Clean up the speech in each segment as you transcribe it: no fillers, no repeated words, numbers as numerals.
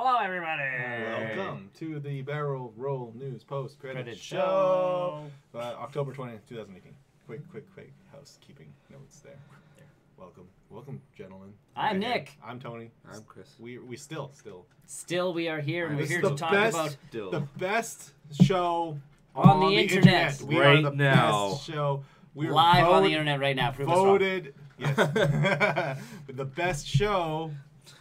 Hello, everybody. Welcome to the Barrel Roll News Post Credit Show. October 20th, 2018. Quick housekeeping notes there. Welcome, gentlemen. I'm Nick. I'm Tony. I'm Chris. We still We are here, and we're this here is to talk about the best show on the internet. We right are the now. best show. We are live on the internet right now. Prove us wrong. voted. Yes, the best show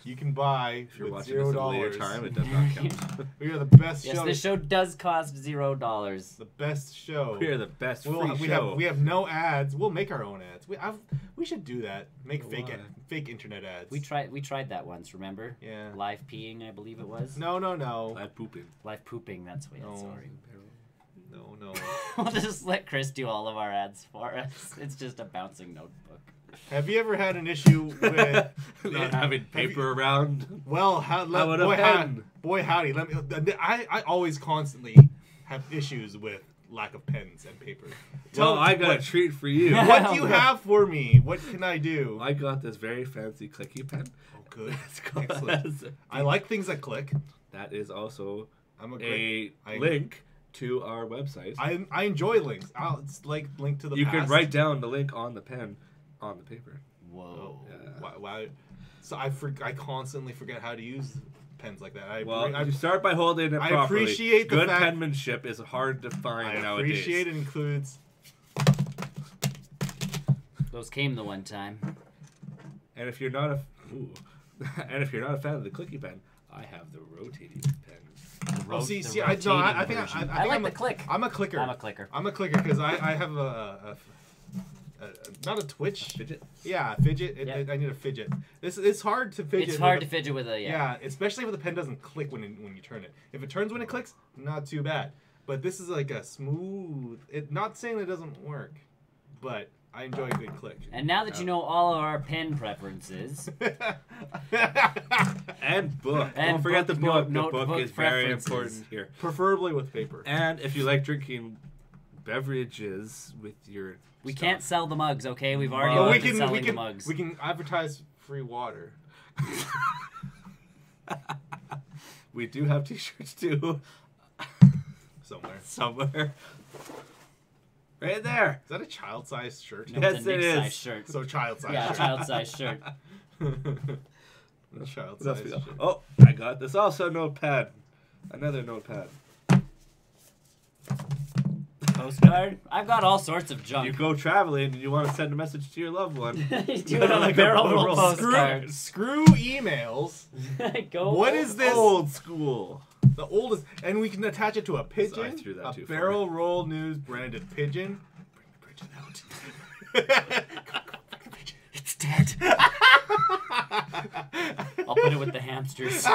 you can buy If you're with watching this at a later $0. time, it does not count. We are the best Yes, show. this show does cost $0. The best show. We are the best free we show. have no ads. We'll make our own ads. We should do that. Make fake internet ads. We tried that once. Remember? Yeah. Live peeing, I believe it was. No. Live pooping. Live pooping. That's what. No. Sorry. No. We'll just let Chris do all of our ads for us. It's just a bouncing notebook. Have you ever had an issue with Not having paper around. Well, boy howdy. Let me. I always constantly have issues with lack of pens and paper. Well, I got a treat for you. What do you have for me? What can I do? I got this very fancy clicky pen. Oh, good. Excellent. Excellent. I like things that click. That is also I'm a link to our website. I enjoy links. It's like link to the You past. can write down the link on the pen on the paper. Whoa. Yeah. Wow. So I constantly forget how to use pens like that. You start by holding it properly. I appreciate the Good fact, penmanship is hard to find nowadays. I appreciate it includes. Those came the one time. And if you're not a fan of the clicky pen, I have the rotating pen. I think I like I'm the click. I'm a clicker. I'm a clicker. I'm a clicker because I have not a twitch. Fidget? Yeah, a fidget. Yep. I need a fidget. It's hard to fidget. It's hard to fidget with a Yeah, especially if the pen doesn't click when you turn it. If it turns when it clicks, not too bad. But this is like a smooth. Not saying it doesn't work, but I enjoy a good click. And now that you know all of our pen preferences, And book. And Don't forget book, the book. The notebook book is very preferences. important here. Preferably with paper. And if you like drinking beverages with your we stuff. can't sell the mugs, okay? We've already Well, been selling the mugs. We can advertise free water. We do have t-shirts too. Somewhere. Right there. Is that a child-sized shirt? No, Yes, it's a it Nick-sized is. shirt. So child-sized. Yeah, shirt. child-sized shirt. Child-sized shirt. Oh, I got this. Also, notepad. Another notepad. Postcard? I've got all sorts of junk. You go traveling and you want to send a message to your loved one. You do it on a Like a barrel roll roll. postcard. Screw emails. Go What is this? Old school. The oldest, and we can attach it to a pigeon. So I threw that a too Barrel Roll News branded pigeon. Bring the pigeon out. It's dead. I'll put it with the hamsters.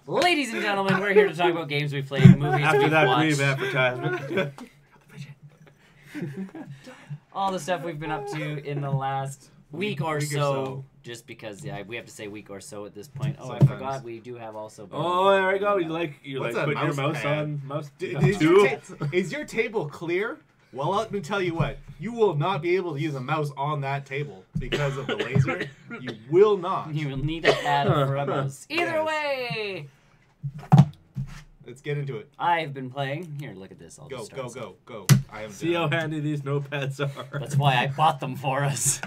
Ladies and gentlemen, we're here to talk about games we played, movies After we've that watched, brief advertisement. all the stuff we've been up to in the last week or so. Just because we have to say week or so at this point. Oh, Sometimes. I forgot we do have also. Oh, there we go. You What's like a putting your mouse mouse pad? on mouse. Is your table clear? Well, let me tell you what. You will not be able to use a mouse on that table because of the laser. You will not. You will need a pad for a mouse. Either Yes. way, Let's get into it. I've been playing. Here, look at this. I'll Go, just go, start go, go. I am See how done. handy these notepads are. That's why I bought them for us.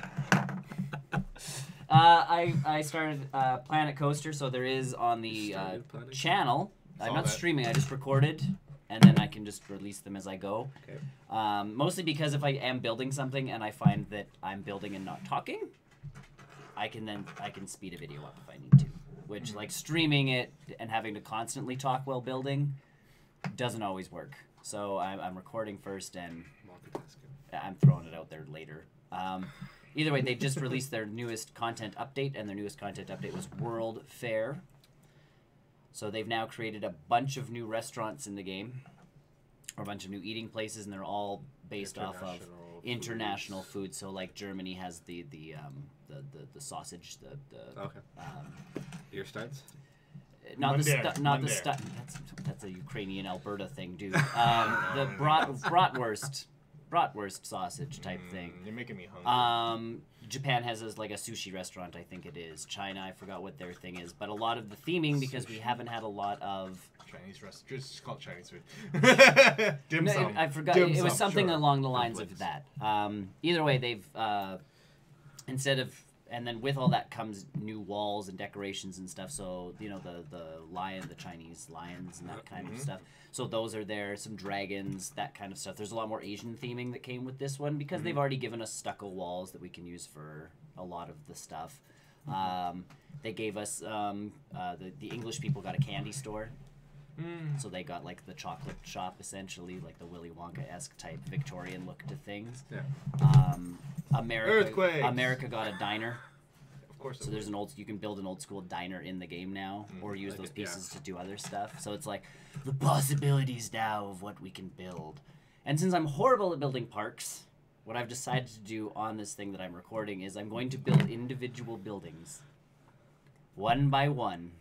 I started Planet Coaster, so there is on the started Planet channel. I'm Saw not that. streaming. I just recorded, and then I can just release them as I go. Okay. Mostly because if I am building something and I find that I'm building and not talking, I can speed a video up if I need to. Which, like, streaming it and having to constantly talk while building doesn't always work. So I'm recording first and I'm throwing it out there later. Either way, they just released their newest content update, and their newest content update was World Fair. So they've now created a bunch of new restaurants in the game, or a bunch of new eating places, and they're all based off of international food. So like Germany has the sausage, Okay. Ear stunts? Not the Mandar. that's a Ukrainian Alberta thing, dude. The bratwurst bratwurst sausage type thing. You're making me hungry. Japan has like a sushi restaurant, I think it is. China, I forgot what their thing is. But a lot of the theming, because we haven't had a lot of... Chinese restaurant. Just call it Chinese food. Dim sum. I forgot. Dim it was sum, something sure. along the lines of that. Either way, they've... instead of... And then with all that comes new walls and decorations and stuff. So, you know, the Chinese lions and that kind of stuff. So those are there, some dragons, that kind of stuff. There's a lot more Asian theming that came with this one because they've already given us stucco walls that we can use for a lot of the stuff. They gave us, the English people got a candy store. So they got like the chocolate shop, essentially, like the Willy Wonka-esque type Victorian look to things. Yeah. America got a diner. Of course. So there's you can build an old school diner in the game now, or use those pieces to do other stuff. So it's like the possibilities now of what we can build. And since I'm horrible at building parks, what I've decided to do on this thing that I'm recording is I'm going to build individual buildings, one by one,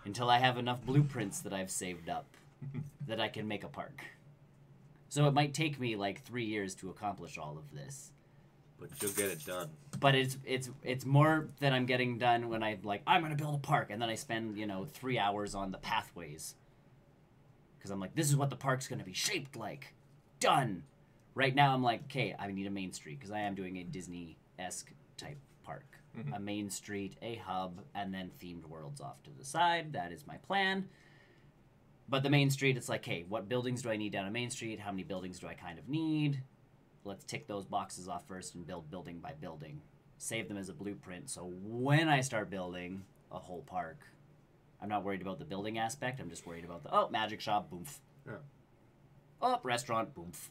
until I have enough blueprints that I've saved up that I can make a park. So it might take me like 3 years to accomplish all of this. But you'll get it done. But it's more that I'm getting done when I'm going to build a park, and then I spend, 3 hours on the pathways. Because I'm like, this is what the park's going to be shaped like. Done. Right now I'm like, okay, I need a main street, because I am doing a Disney-esque type park. A main street, a hub, and then themed worlds off to the side. That is my plan. But the main street, it's like, hey, what buildings do I need down a main street? How many buildings do I kind of need? Let's tick those boxes off first and build building by building. Save them as a blueprint, so when I start building a whole park, I'm not worried about the building aspect. I'm just worried about the, magic shop, boomf. Yeah. Oh, restaurant, boomf.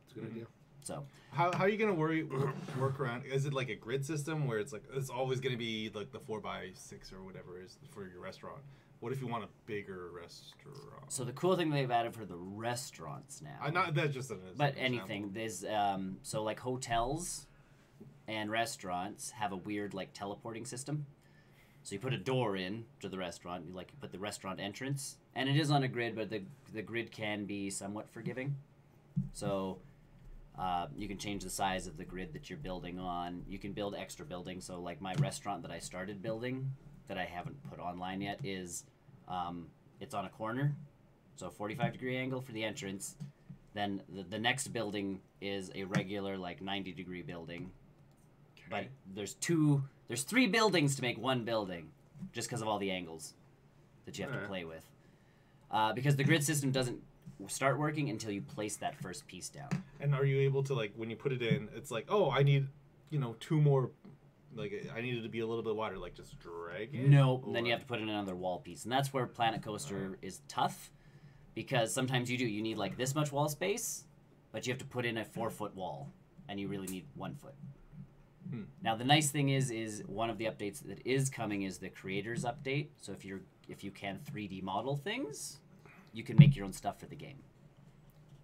It's a good idea. So how are you gonna work around? Is it like a grid system where it's like it's always gonna be like the 4x6 or whatever is for your restaurant? What if you want a bigger restaurant? So the cool thing they've added for the restaurants now, not that just but anything, there's so like hotels and restaurants have a weird like teleporting system. So you put a door in to the restaurant, you put the restaurant entrance, and it is on a grid, but the grid can be somewhat forgiving. So you can change the size of the grid that you're building on. You can build extra buildings. So like my restaurant that I started building that I haven't put online yet is it's on a corner, so 45-degree angle for the entrance. Then the next building is a regular like 90-degree building. But there's 3 buildings to make one building, just because of all the angles that you have to play with. Because the grid system doesn't start working until you place that first piece down. And are you able to, like, when you put it in, it's like, oh, I need, 2 more, like, I need it to be a little bit wider, like, just drag it? No, then you have to put in another wall piece. And that's where Planet Coaster is tough, because sometimes you need, like, this much wall space, but you have to put in a 4-foot wall, and you really need 1 foot. Now, the nice thing is one of the updates that is coming is the creators update. So if you can 3D model things, you can make your own stuff for the game.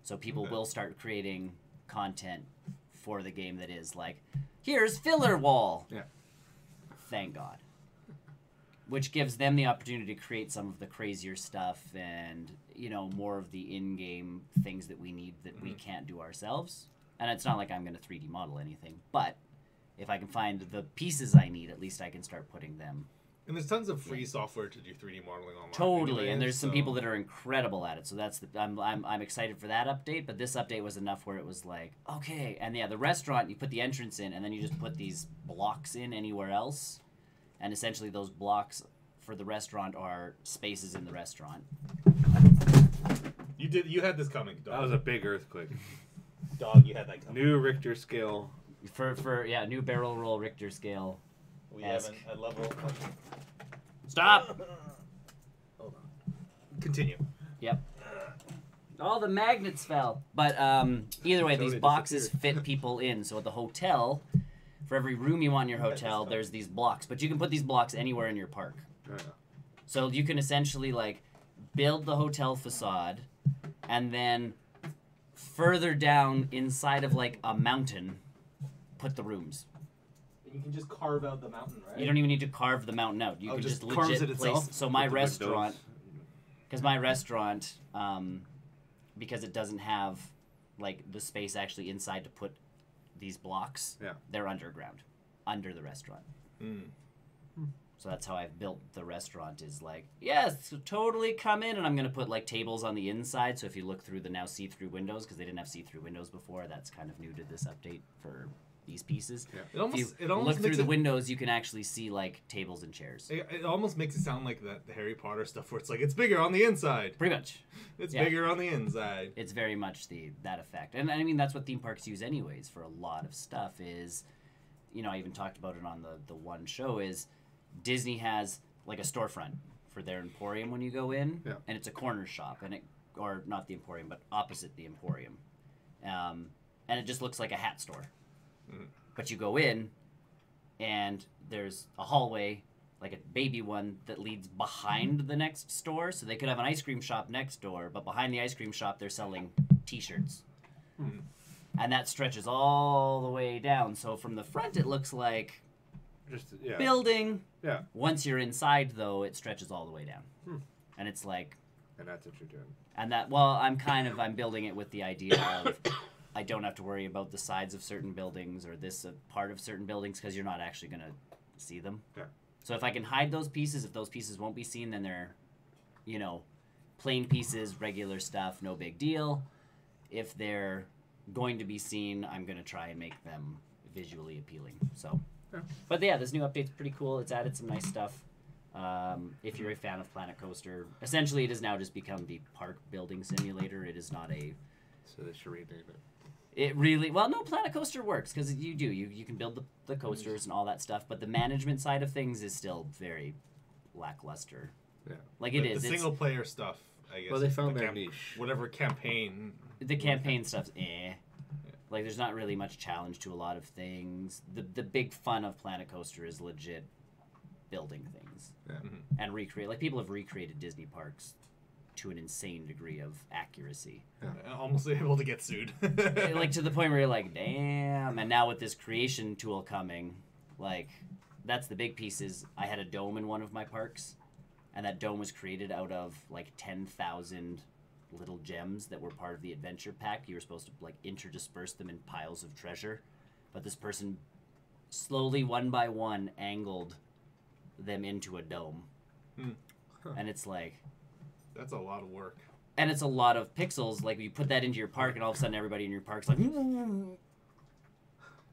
So people will start creating content for the game that is like, here's filler wall. Yeah. Thank God. Which gives them the opportunity to create some of the crazier stuff and, more of the in-game things that we need that we can't do ourselves. And it's not like I'm going to 3D model anything, but if I can find the pieces I need, at least I can start putting them. And there's tons of free software to do 3D modeling online. Totally, anyway, and there's some people that are incredible at it. So that's I'm excited for that update. But this update was enough where it was like, okay, and yeah, the restaurant, you put the entrance in, and then you just put these blocks in anywhere else, and essentially those blocks for the restaurant are spaces in the restaurant. You had this coming, dog. That was a big earthquake. Dog, you had that coming. New Richter scale. For new barrel roll Richter scale. We haven't had level. Stop! Hold on. Continue. Yep. All the magnets fell. But either way, these boxes fit people in. So at the hotel, for every room you want in your hotel, there's these blocks. But you can put these blocks anywhere in your park. Yeah. So you can essentially build the hotel facade, and then further down inside of a mountain, put the rooms. You can just carve out the mountain, right? You don't even need to carve the mountain out. You can just legit place. So my restaurant, because it doesn't have like the space actually inside to put these blocks, Yeah. they're underground, under the restaurant. So that's how I've built the restaurant, is like, yes, totally come in, and I'm going to put like tables on the inside, so if you look through the now see-through windows, because they didn't have see-through windows before, that's kind of new to this update for these pieces. Yeah. If you look through the windows, you can actually see like tables and chairs. It almost makes it sound like the Harry Potter stuff where it's like, it's bigger on the inside. Pretty much. It's bigger on the inside. It's very much that effect. And I mean, that's what theme parks use anyways for a lot of stuff is, you know, I even talked about it on the one show, is Disney has like a storefront for their Emporium when you go in, and it's a corner shop, and or not the Emporium, but opposite the Emporium. And it just looks like a hat store. But you go in, and there's a hallway, like a baby one, that leads behind the next store. So they could have an ice cream shop next door, but behind the ice cream shop, they're selling T-shirts. And that stretches all the way down. So from the front, it looks like Just building. Yeah. Once you're inside, though, it stretches all the way down. And it's like... And that's what you're doing. And that, well, I'm building it with the idea of... I don't have to worry about the sides of certain buildings or this part of certain buildings because you're not actually going to see them. Yeah. So if I can hide those pieces, if those pieces won't be seen, then they're, you know, plain pieces, regular stuff, no big deal. If they're going to be seen, I'm going to try and make them visually appealing. So, but yeah, this new update's pretty cool. It's added some nice stuff. If you're a fan of Planet Coaster, essentially it has now just become the park building simulator. It is not a... So they should rename it. It really, well, no, Planet Coaster works because you can build the coasters and all that stuff, but the management side of things is still very lackluster. Yeah. Like it is. The single player stuff, I guess. Well, they found their niche. Whatever campaign. The campaign stuff's Like there's not really much challenge to a lot of things. The big fun of Planet Coaster is legit building things. Yeah. And recreate. Like people have recreated Disney parks to an insane degree of accuracy. Almost able to get sued. Like to the point where you're like, damn. And now with this creation tool coming, like that's the big piece is I had a dome in one of my parks, and that dome was created out of like 10,000 little gems that were part of the adventure pack. You were supposed to like interdisperse them in piles of treasure, but this person slowly, one by one, angled them into a dome. And it's like... That's a lot of work. And it's a lot of pixels. Like, you put that into your park, and all of a sudden everybody in your park's like...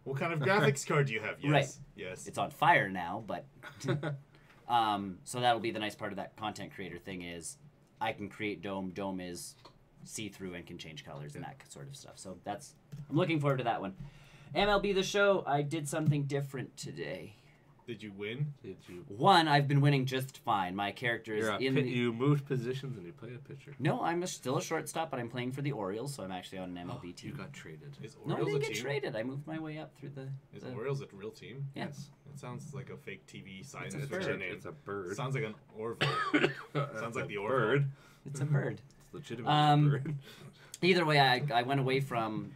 What kind of graphics card do you have? Yes. Right. Yes. It's on fire now, but... so that'll be the nice part of that content creator thing is I can create dome. Dome is see-through and can change colors and that sort of stuff. So that's... I'm looking forward to that one. MLB The Show, I did something different today. Did you win? Did you? One, I've been winning just fine. My character is You moved positions and you play a pitcher. No, I'm still a shortstop, but I'm playing for the Orioles, so I'm actually on an MLB team. You got traded. Is No, I Orioles didn't a get team? traded. I moved my way up through the... Is Orioles a real team? Yes. It sounds like a fake TV science It's a fiction bird. name. It's a bird. Sounds like an Orville. Sounds like the Orville. bird. It's a bird. It's legitimately a bird. Either way, I went away from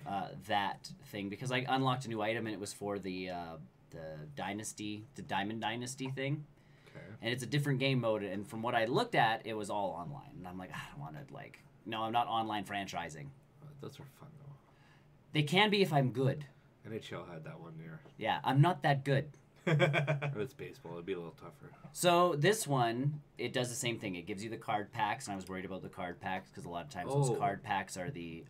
that thing because I unlocked a new item, and it was for the Diamond Dynasty thing. Okay. And it's a different game mode, and from what I looked at, it was all online. And I'm like, I don't want to, like... No, I'm not online franchising. Those are fun, though. They can be if I'm good. NHL had that one year. Yeah, I'm not that good. It's baseball. It'd be a little tougher. So this one, it does the same thing. It gives you the card packs, and I was worried about the card packs because a lot of times those card packs are the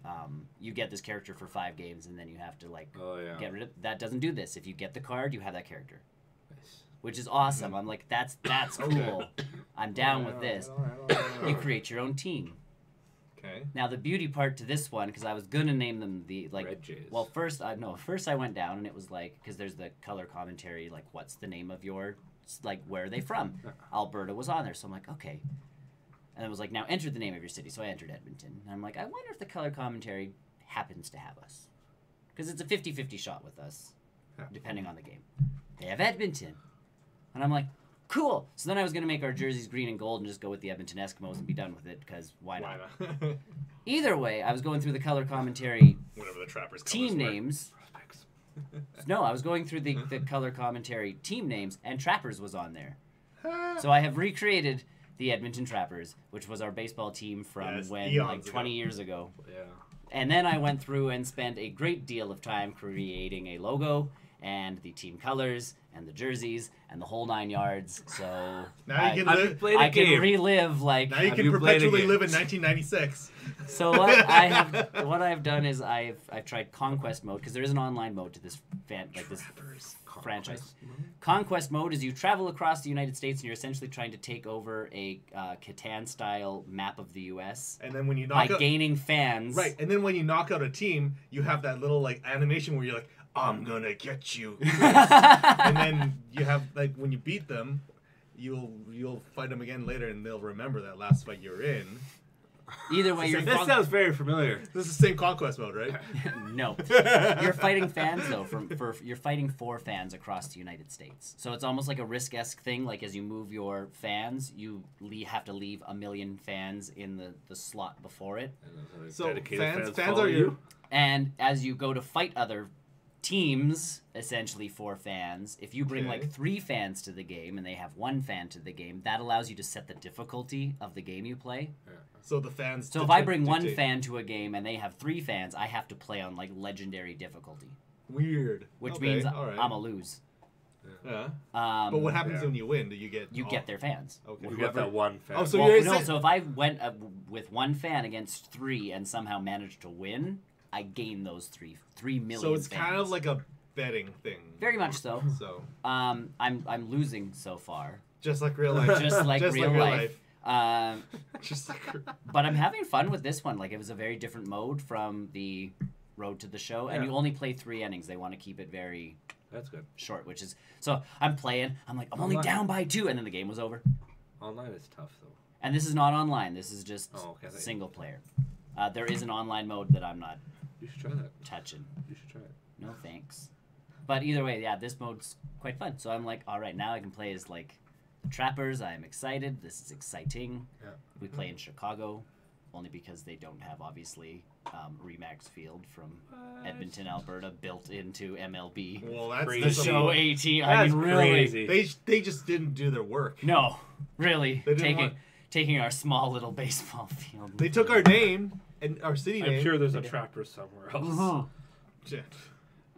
you get this character for 5 games, and then you have to like get rid of. That doesn't do this. If you get the card, you have that character, Nice. which is awesome. I'm like, that's cool. I'm down with this. You create your own team. Okay. Now the beauty part to this one, because I was gonna name them the like. Red Jays. Well, first I went down and it was like because there's the color commentary like what's the name of your like where are they from? Alberta was on there, so I'm like okay. And it was like now enter the name of your city, so I entered Edmonton. And I'm like I wonder if the color commentary happens to have us, because it's a 50-50 shot with us, depending on the game. They have Edmonton, and I'm like. Cool. So then I was going to make our jerseys green and gold and just go with the Edmonton Eskimos and be done with it, because why not? Either way, I was going through the color commentary Whatever the Trappers team names. No, I was going through the color commentary team names, and Trappers was on there. So I have recreated the Edmonton Trappers, which was our baseball team from like 20 years ago. Yeah. And then I went through and spent a great deal of time creating a logo and the team colors and the jerseys and the whole 9 yards. So Now you Have can you I played a can game? relive like. now you Have can you played a perpetually game? live in 1996. So what I've done is I've tried conquest mode because there is an online mode to this this franchise. Conquest mode is you travel across the United States and you're essentially trying to take over a Catan style map of the U.S. And then when you by knock out, gaining fans. right, and then when you knock out a team, you have that little like animation where you're like, I'm gonna get you. And then you have like when you beat them, you'll fight them again later, and they'll remember that last fight you're in. Either way, you're That sounds very familiar. This is the same conquest mode, right? no. You're fighting fans though. You're fighting for fans across the United States. So it's almost like a Risk-esque thing. Like as you move your fans, you have to leave 1 million fans in the slot before it. So Dedicated fans follow are you. And as you go to fight other teams, essentially for fans, if you bring Okay. like 3 fans to the game and they have 1 fan to the game, that allows you to set the difficulty of the game you play. So the fans. So if I bring 1 dictate. fan to a game and they have 3 fans, I have to play on like legendary difficulty, Weird. which Okay, means all right. I'm a lose. Yeah. But What happens Yeah. when you win? Do you get? You all- get their fans. Okay. We got that one fan. Oh, so Well, you're no, saying- so if I went with 1 fan against 3 and somehow managed to win, I gain those 3 million. So it's fans. kind of like a betting thing. very much so. So I'm losing so far, just like real life. just like real life. Just like. But I'm having fun with this one. Like it was a very different mode from the Road to the Show, and Yeah. you only play 3 innings. They want to keep it very That's good. short, which is so I'm playing. I'm like I'm only Online. down by 2, and then the game was over. Online is tough though. And this is not online. This is just Oh, okay, I thought you- single player. There is an online mode that I'm not You should try that. touching. You should try it. No thanks. But either way, yeah, this mode's quite fun. So I'm like, all right, now I can play as like the Trappers. I'm excited. This is exciting. Yeah. We play in Chicago, only because they don't have obviously Remax Field from Edmonton, Alberta, built into MLB. Well, that's Crazy. The that's a- show 18. I That's mean, really? crazy. They just didn't do their work. No, really. They didn't Taking our small little baseball field. They took our name and our city I'm name. sure there's a trapper somewhere else. Uh-huh. Shit.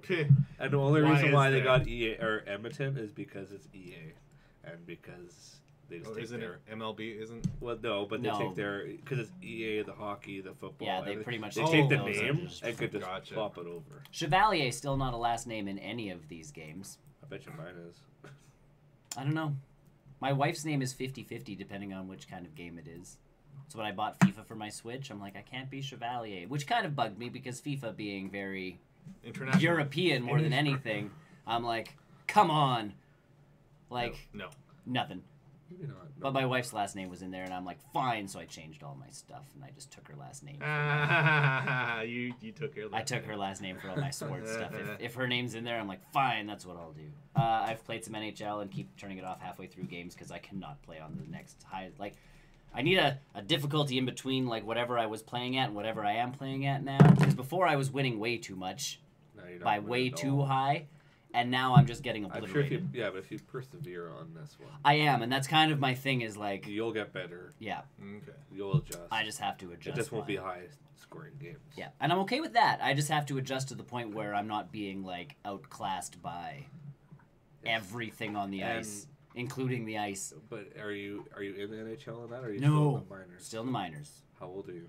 Peh. And the only Why reason is why they there? got EA or Edmonton is because it's EA, and because they just Oh, take isn't their. it MLB? Isn't Well, no, but they No. take their because it's EA, the hockey, the football. Yeah, they everything. pretty much they take take the those and name just- and could just Gotcha. plop it over. Chevalier still not a last name in any of these games. I bet you mine is. I don't know. My wife's name is 50-50 depending on which kind of game it is. So when I bought FIFA for my Switch, I'm like, I can't be Chevalier, which kind of bugged me because FIFA being very international? European more than anything, I'm like, come on. Like, No. nothing. Maybe not. No. But my wife's last name was in there, and I'm like, fine. So I changed all my stuff, and I just took her last name. You took her. I took her last name for all my sports stuff. If her name's in there, I'm like, fine, that's what I'll do. I've played some NHL and keep turning it off halfway through games because I cannot play on the next high. Like, I need a difficulty in between, like, whatever I was playing at and whatever I am playing at now. Because before I was winning way too much No, you're not by winning way at too all. high, and now I'm just getting I'm sure if obliterated. you, yeah, but if you persevere on this one, I am, and that's kind of my thing is, like, you'll get better. yeah, Okay. You'll adjust. I just have to It adjust. just won't be my- high scoring games. Yeah, and I'm okay with that. I just have to adjust to the point where I'm not being like outclassed by everything on the And- ice, including the ice. But are you in the NHL and that, or are you No. still in the minors? Still in the minors, How old are you?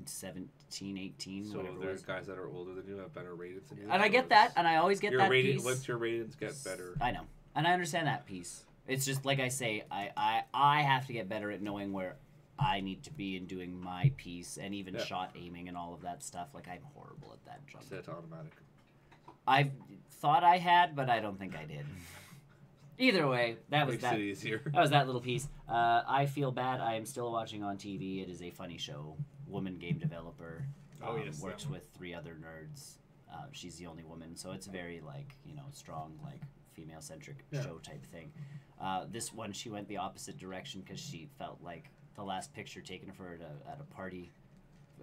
17, 18, So whatever it there's was. guys that are older than you have better ratings than you. And I so get that, it's- and I always get your that rating, piece. once your ratings get better. I know, and I understand that piece. It's just like I say, I have to get better at knowing where I need to be and doing my piece, and even Yeah. shot aiming and all of that stuff. Like I'm horrible at that jump. Set automatic. I thought I had, but I don't think I did. Either way, that was Makes that. it easier. That was that little piece. I feel bad. I am still watching on TV. It is a funny show. Woman game developer. Oh, yes, Works that one. with 3 other nerds. She's the only woman, so it's very like strong, like female centric Yeah. show type thing. This one, she went the opposite direction because she felt like the last picture taken of her at a party,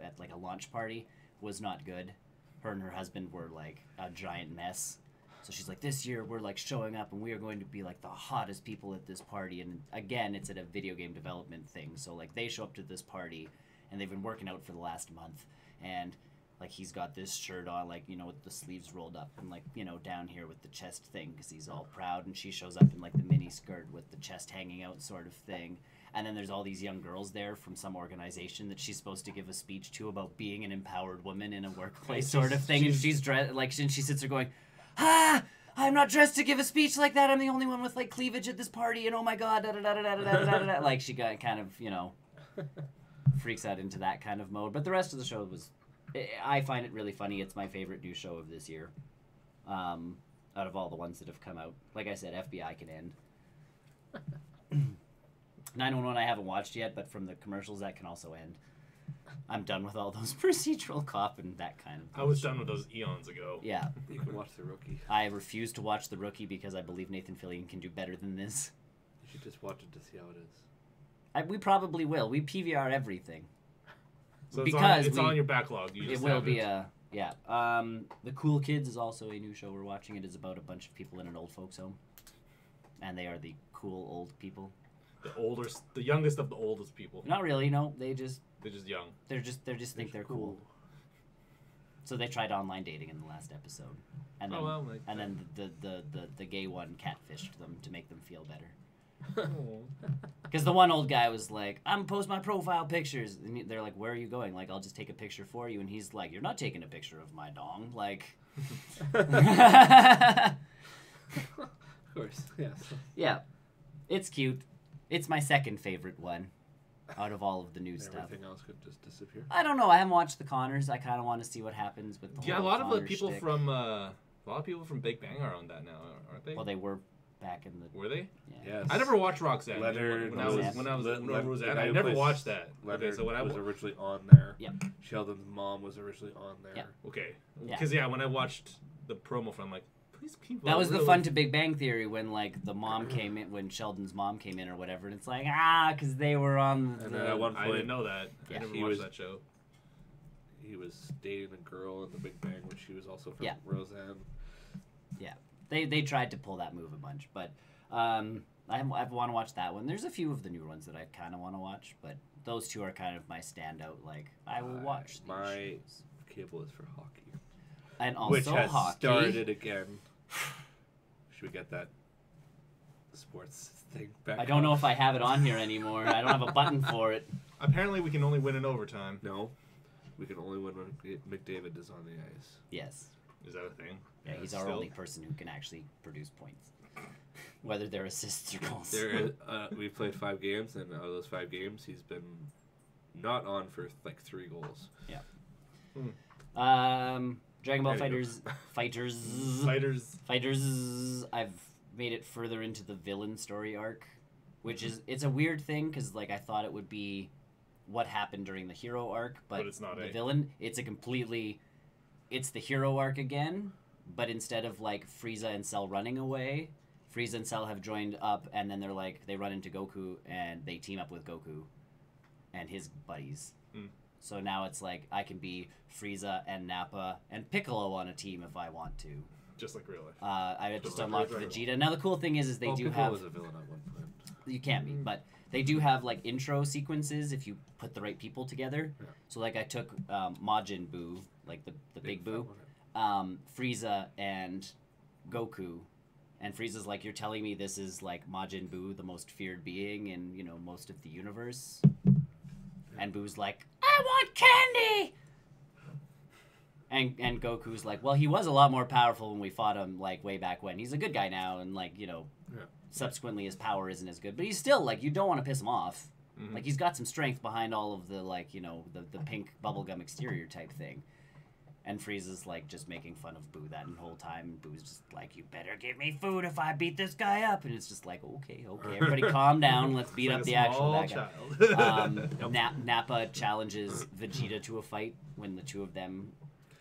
at like a launch party, was not good. Her and her husband were like a giant mess. So she's like, this year we're like showing up and we are going to be like the hottest people at this party. And again, it's at a video game development thing. So like they show up to this party and they've been working out for the last month. And like he's got this shirt on, like, you know, with the sleeves rolled up, and like, you know, down here with the chest thing because he's all proud, and she shows up in like the mini skirt with the chest hanging out sort of thing. And then there's all these young girls there from some organization that she's supposed to give a speech to about being an empowered woman in a workplace sort of thing. And she's dressed like, and she sits there going, I'm not dressed to give a speech like that. I'm the only one with like cleavage at this party, and oh my god, da da da da da da da da. Like she got kind of, you know, freaks out into that kind of mode. But the rest of the show was, I find it really funny. It's my favorite new show of this year, out of all the ones that have come out. Like I said, FBI can end. 911 I haven't watched yet, but from the commercials that can also end. I'm done with all those procedural cop and that kind of thing. I was done with those eons ago. Yeah. You can watch The Rookie. I refuse to watch The Rookie because I believe Nathan Fillion can do better than this. You should just watch it to see how it is. We probably will. We PVR everything. So because it's on your backlog. You just it will have be it. yeah. The Cool Kids is also a new show we're watching. It is about a bunch of people in an old folks home, and they are the cool old people. The youngest of the oldest people. Not really. No, they're just young. They just think they're cool. So they tried online dating in the last episode, and then the gay one catfished them to make them feel better. Because the one old guy was like, I'm gonna post my profile pictures. And they're like, where are you going? Like, I'll just take a picture for you. And he's like, you're not taking a picture of my dong. Like, Of course, yes. yeah, it's cute. It's my second favorite one out of all of the new stuff. Everything else could just disappear. I don't know. I haven't watched the Connors. I kind of want to see what happens with the Yeah, a whole lot of the Connor people shtick. from Big Bang are on that now, aren't they? Well, they were back in the... Were they? Yeah. Yes. I never watched Roxanne. Leonard when I was Roseanne, I who never plays watched that. Leonard Okay, so when I was originally on there. Yep. Sheldon's mom was originally on there. Yep. Okay, Yeah. because when I watched the promo from, I'm like, these people. That was really... the fun to Big Bang Theory when, like, the mom came in, when Sheldon's mom came in or whatever, and it's like, because they were on And then at one I point, didn't know that. Yeah. I never He watched was- that show. he was dating a girl in the Big Bang when she was also from Yeah. Roseanne. Yeah. They tried to pull that move a bunch, but I want to watch that one. There's a few of the new ones that I kind of want to watch, but those two are kind of my standout, like, I will watch these My shows. cable is for hockey. And also Which has hockey. started again. Should we get that sports thing back? I don't know if I have it on here anymore. I don't have a button for it. Apparently, we can only win in overtime. No. We can only win when McDavid is on the ice. Yes. Is that a thing? Yeah, he's our only person who can actually produce points. Whether they're assists or goals. We've played 5 games, and out of those 5 games, he's been not on for like 3 goals. Yeah. Hmm. Dragon Ball There you Fighters. I've made it further into the villain story arc, which is, it's a weird thing because like I thought it would be what happened during the hero arc, but it's not the villain. It's it's the hero arc again, but instead of like Frieza and Cell running away, Frieza and Cell have joined up, and then they run into Goku and they team up with Goku and his buddies. Mm. So now it's like I can be Frieza and Nappa and Piccolo on a team if I want to. Just like real life. I just like unlocked Dragon Vegeta. Now the cool thing is they do Piccolo have. was a villain at one point. You can be, but they do have like intro sequences if you put the right people together. Yeah. So like I took Majin Buu, like the big Buu, Frieza and Goku, and Frieza's like, you're telling me this is like Majin Buu, the most feared being in most of the universe, and Buu's like, I want candy. And Goku's like, well, he was a lot more powerful when we fought him, like, way back when. He's a good guy now, and, like, subsequently his power isn't as good. But he's still, like, you don't want to piss him off. Mm-hmm. Like, he's got some strength behind all of the, like, the pink bubblegum exterior type thing. And Frieza's, like, just making fun of Buu that whole time. Boo's just like, you better give me food if I beat this guy up. And it's just like, okay, everybody calm down. Let's beat up the actual bad guy. Nappa challenges Vegeta to a fight when the two of them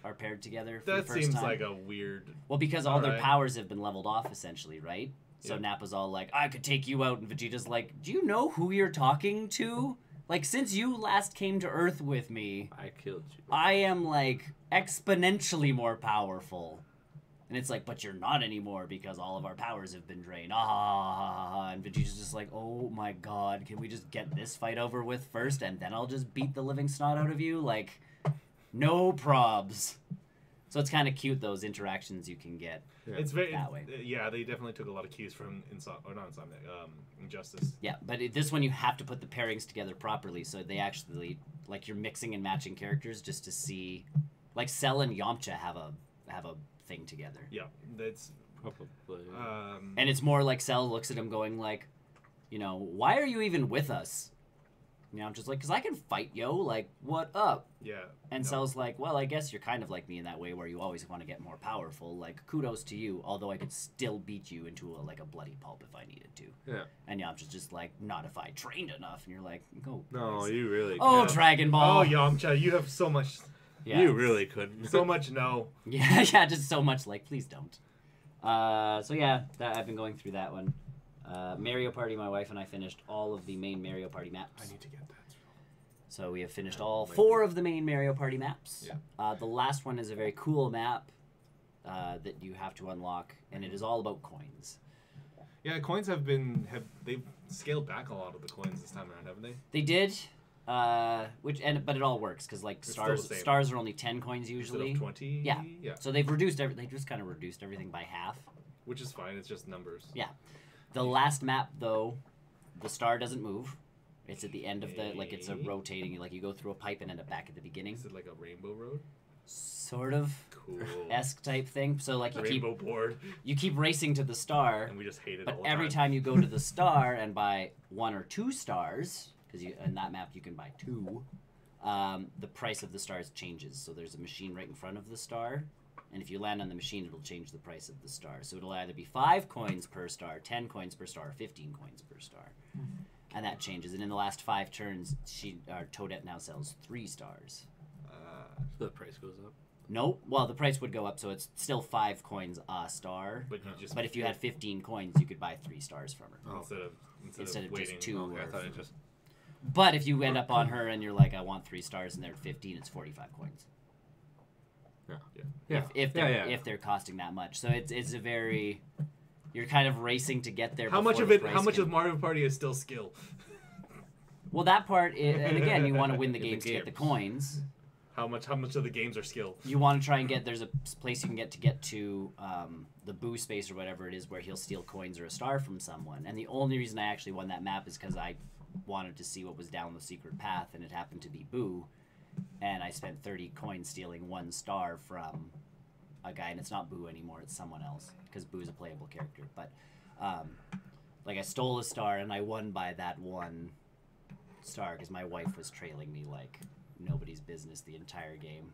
are paired together for the first time. That seems like a weird... Well, because all their powers have been leveled off, essentially, right? So Nappa's all like, I could take you out, and Vegeta's like, do you know who you're talking to? Like, since you last came to Earth with me... I killed you. I am, like, exponentially more powerful. And it's like, but you're not anymore because all of our powers have been drained. And Vegeta's just like, oh my god, can we just get this fight over with first, and then I'll just beat the living snot out of you? Like... No probs. So it's kind of cute, those interactions you can get. Yeah. It's very That way. Yeah, they definitely took a lot of cues from Injustice. Yeah, but this one you have to put the pairings together properly, so they actually, like, you're mixing and matching characters just to see, like, Cell and Yamcha have a thing together. Yeah, that's Probably. And it's more like Cell looks at him going like, you know, why are you even with us? You know, I'm just like, because I can fight, yo. Like, what up? yeah. And no. Cell's like, well, I guess you're kind of like me in that way where you always want to get more powerful. Like, kudos to you, although I could still beat you into a bloody pulp if I needed to. Yeah. And Yamcha's just like, not if I trained enough. And you're like, go. No, boys. you really. Oh, Yeah. Dragon Ball. Oh, Yamcha, you have so much, Yeah. You really couldn't. so much no. Yeah, yeah, just so much like, please don't. So yeah, I've been going through that one. Mario Party, my wife and I finished all of the main Mario Party maps. I need to get that. So we have finished all 4 of the main Mario Party maps. Yeah. The last one is a very cool map that you have to unlock, and it is all about coins. Yeah, coins they've scaled back a lot of the coins this time around, haven't they? They did, but it all works because like It's still the same. stars are only 10 coins usually. Instead of 20. Yeah. Yeah. So they've reduced they just kind of reduced everything by half. Which is fine. It's just numbers. Yeah. The last map though, the star doesn't move. It's at the end of the it's a rotating, like you go through a pipe and end up back at the beginning. Is it like a rainbow road? Sort of Cool. esque type thing. So like Rainbow board. you keep racing to the star. And we just hate it But all the every time you go to the star and buy 1 or 2 stars, because in that map you can buy 2, the price of the stars changes. So there's a machine right in front of the star, and if you land on the machine, it'll change the price of the star. So it'll either be 5 coins per star, 10 coins per star, or 15 coins per star. And that changes. And in the last 5 turns, Toadette now sells 3 stars. The price goes up. Nope. Well, the price would go up, so it's still 5 coins a star. But If you had 15 coins, you could buy 3 stars from her. Oh. Instead of waiting. just 2. Okay, I or- thought it just. But if you end up on her and you're like, I want 3 stars, and they're at 15, it's 45 coins. Yeah. If they're costing that much, so it's a very, you're kind of racing to get there. How much before of the it? price How much can- of Mario Party is still skill? Well, that part, and again, you want to win the In the games to get the games. coins. How much of the games are skill? You want to try and there's a place you can get to the Boo space or whatever it is where he'll steal coins or a star from someone. And the only reason I actually won that map is because I wanted to see what was down the secret path, and it happened to be Boo. And I spent 30 coins stealing 1 star from a guy, and it's not Boo anymore, it's someone else, because Boo's a playable character. But, I stole a star, and I won by that 1 star, because my wife was trailing me like nobody's business the entire game.